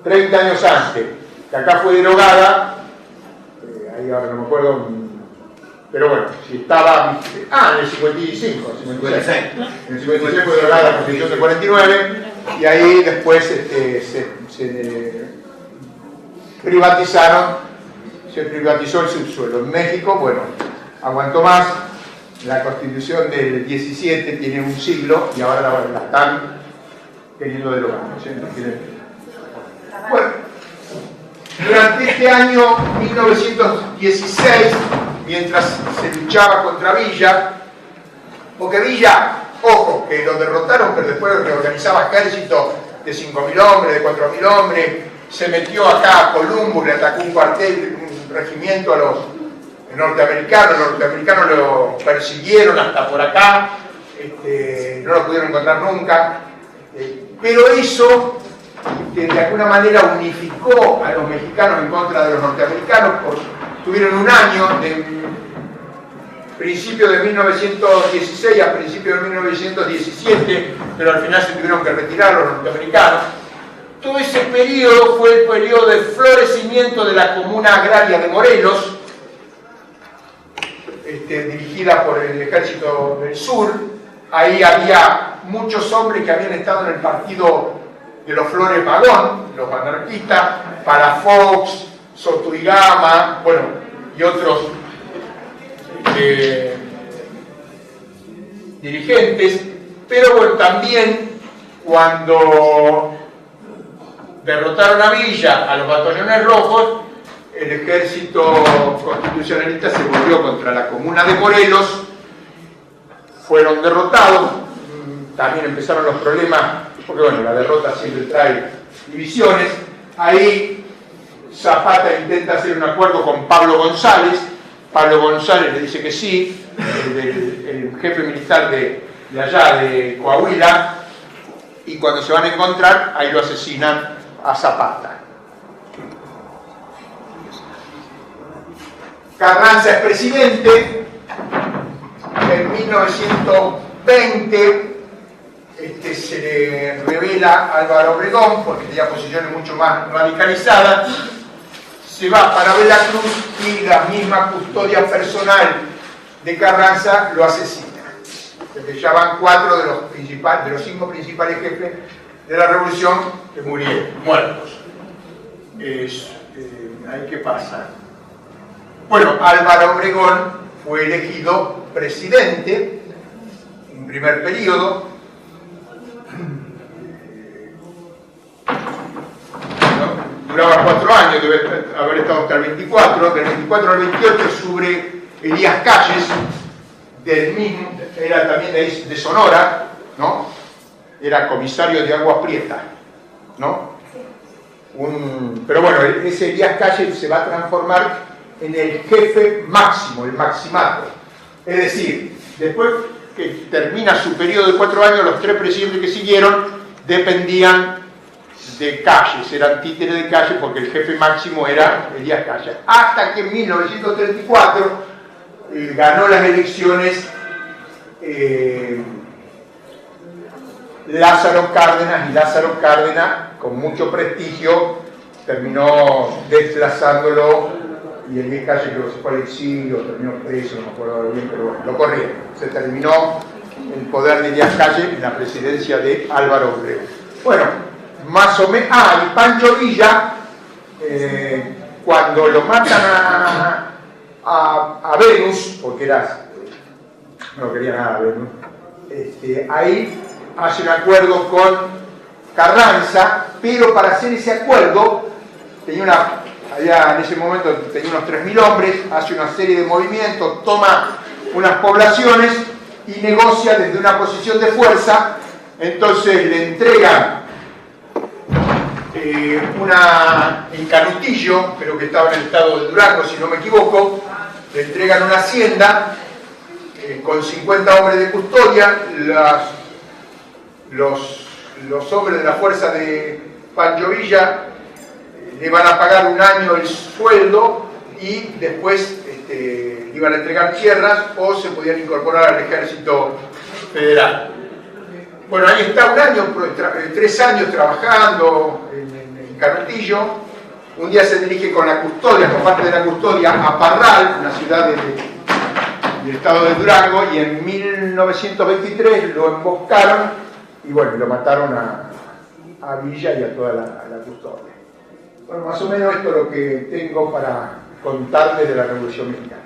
Speaker 1: 30 años antes, que acá fue derogada, ahí ahora no me acuerdo, pero bueno, si estaba, en el 55, en el 56 fue derogada la Constitución del 49, y ahí después se privatizó el subsuelo. En México, bueno, aguantó más. La Constitución del 17 tiene un siglo y ahora la están queriendo derogar, ¿sí? Bueno, durante este año 1916, mientras se luchaba contra Villa, porque Villa, ojo, que lo derrotaron, pero después reorganizaba ejército de 5.000 hombres, de 4.000 hombres, se metió acá a Columbus, le atacó un cuartel, un regimiento a los norteamericanos lo persiguieron hasta por acá, no lo pudieron encontrar nunca, pero eso de alguna manera unificó a los mexicanos en contra de los norteamericanos. Tuvieron un año, de principio de 1916 a principio de 1917, pero al final se tuvieron que retirar los norteamericanos. Todo ese periodo fue el periodo de florecimiento de la Comuna Agraria de Morelos, dirigida por el Ejército del Sur. Ahí había muchos hombres que habían estado en el partido de los Flores Magón, los anarquistas, Palafox, Sotuigama, bueno, y otros dirigentes. Pero bueno, también cuando derrotaron a Villa, a los batallones rojos, el ejército constitucionalista se volvió contra la Comuna de Morelos, fueron derrotados, también empezaron los problemas, porque bueno, la derrota siempre trae divisiones. Ahí Zapata intenta hacer un acuerdo con Pablo González le dice que sí, el jefe militar de allá, de Coahuila, y cuando se van a encontrar, ahí lo asesinan a Zapata. Carranza es presidente. En 1920 se le revela a Álvaro Obregón, porque tenía posiciones mucho más radicalizadas. Se va para Veracruz y la misma custodia personal de Carranza lo asesina. Entonces ya van 4 de los 5 principales jefes de la revolución que murieron, muertos. Ahí qué pasa. Bueno, Álvaro Obregón fue elegido presidente en primer periodo. Duraba 4 años, debe haber estado hasta el 24, del 24 al 28 sube Elías Calles, del mismo, era también de Sonora, ¿no? Era comisario de Agua Prieta, ¿no? Pero bueno, ese Elías Calles se va a transformar en el jefe máximo, el maximato. Es decir, después que termina su periodo de 4 años, los 3 presidentes que siguieron dependían de Calles, eran títeres de Calles, porque el jefe máximo era Elías Calles. Hasta que en 1934 ganó las elecciones Lázaro Cárdenas, y Lázaro Cárdenas, con mucho prestigio, terminó desplazándolo y el 10 Calle creo que se fue al exilio, terminó preso, no me acuerdo bien, pero bueno, lo corrieron. Se terminó el poder de Díaz Calle en la presidencia de Álvaro Obregón. Bueno, más o menos. Y Pancho Villa, cuando lo matan a Venus, porque no lo quería nada Venus, ahí hace un acuerdo con Carranza, pero para hacer ese acuerdo allá en ese momento tenía unos 3.000 hombres, hace una serie de movimientos, toma unas poblaciones y negocia desde una posición de fuerza. Entonces le entregan en Canutillo, creo que estaba en el estado de Durango si no me equivoco, le entregan una hacienda con 50 hombres de custodia. Los hombres de la fuerza de Pancho Villa le van a pagar un año el sueldo y después le iban a entregar tierras o se podían incorporar al ejército federal. Bueno, ahí está 3 años trabajando en Canutillo. Un día se dirige con parte de la custodia, a Parral, una ciudad del estado de Durango, y en 1923 lo emboscaron y bueno, lo mataron a Villa y a toda la custodia. Bueno, más o menos esto es lo que tengo para contarles de la Revolución Mexicana.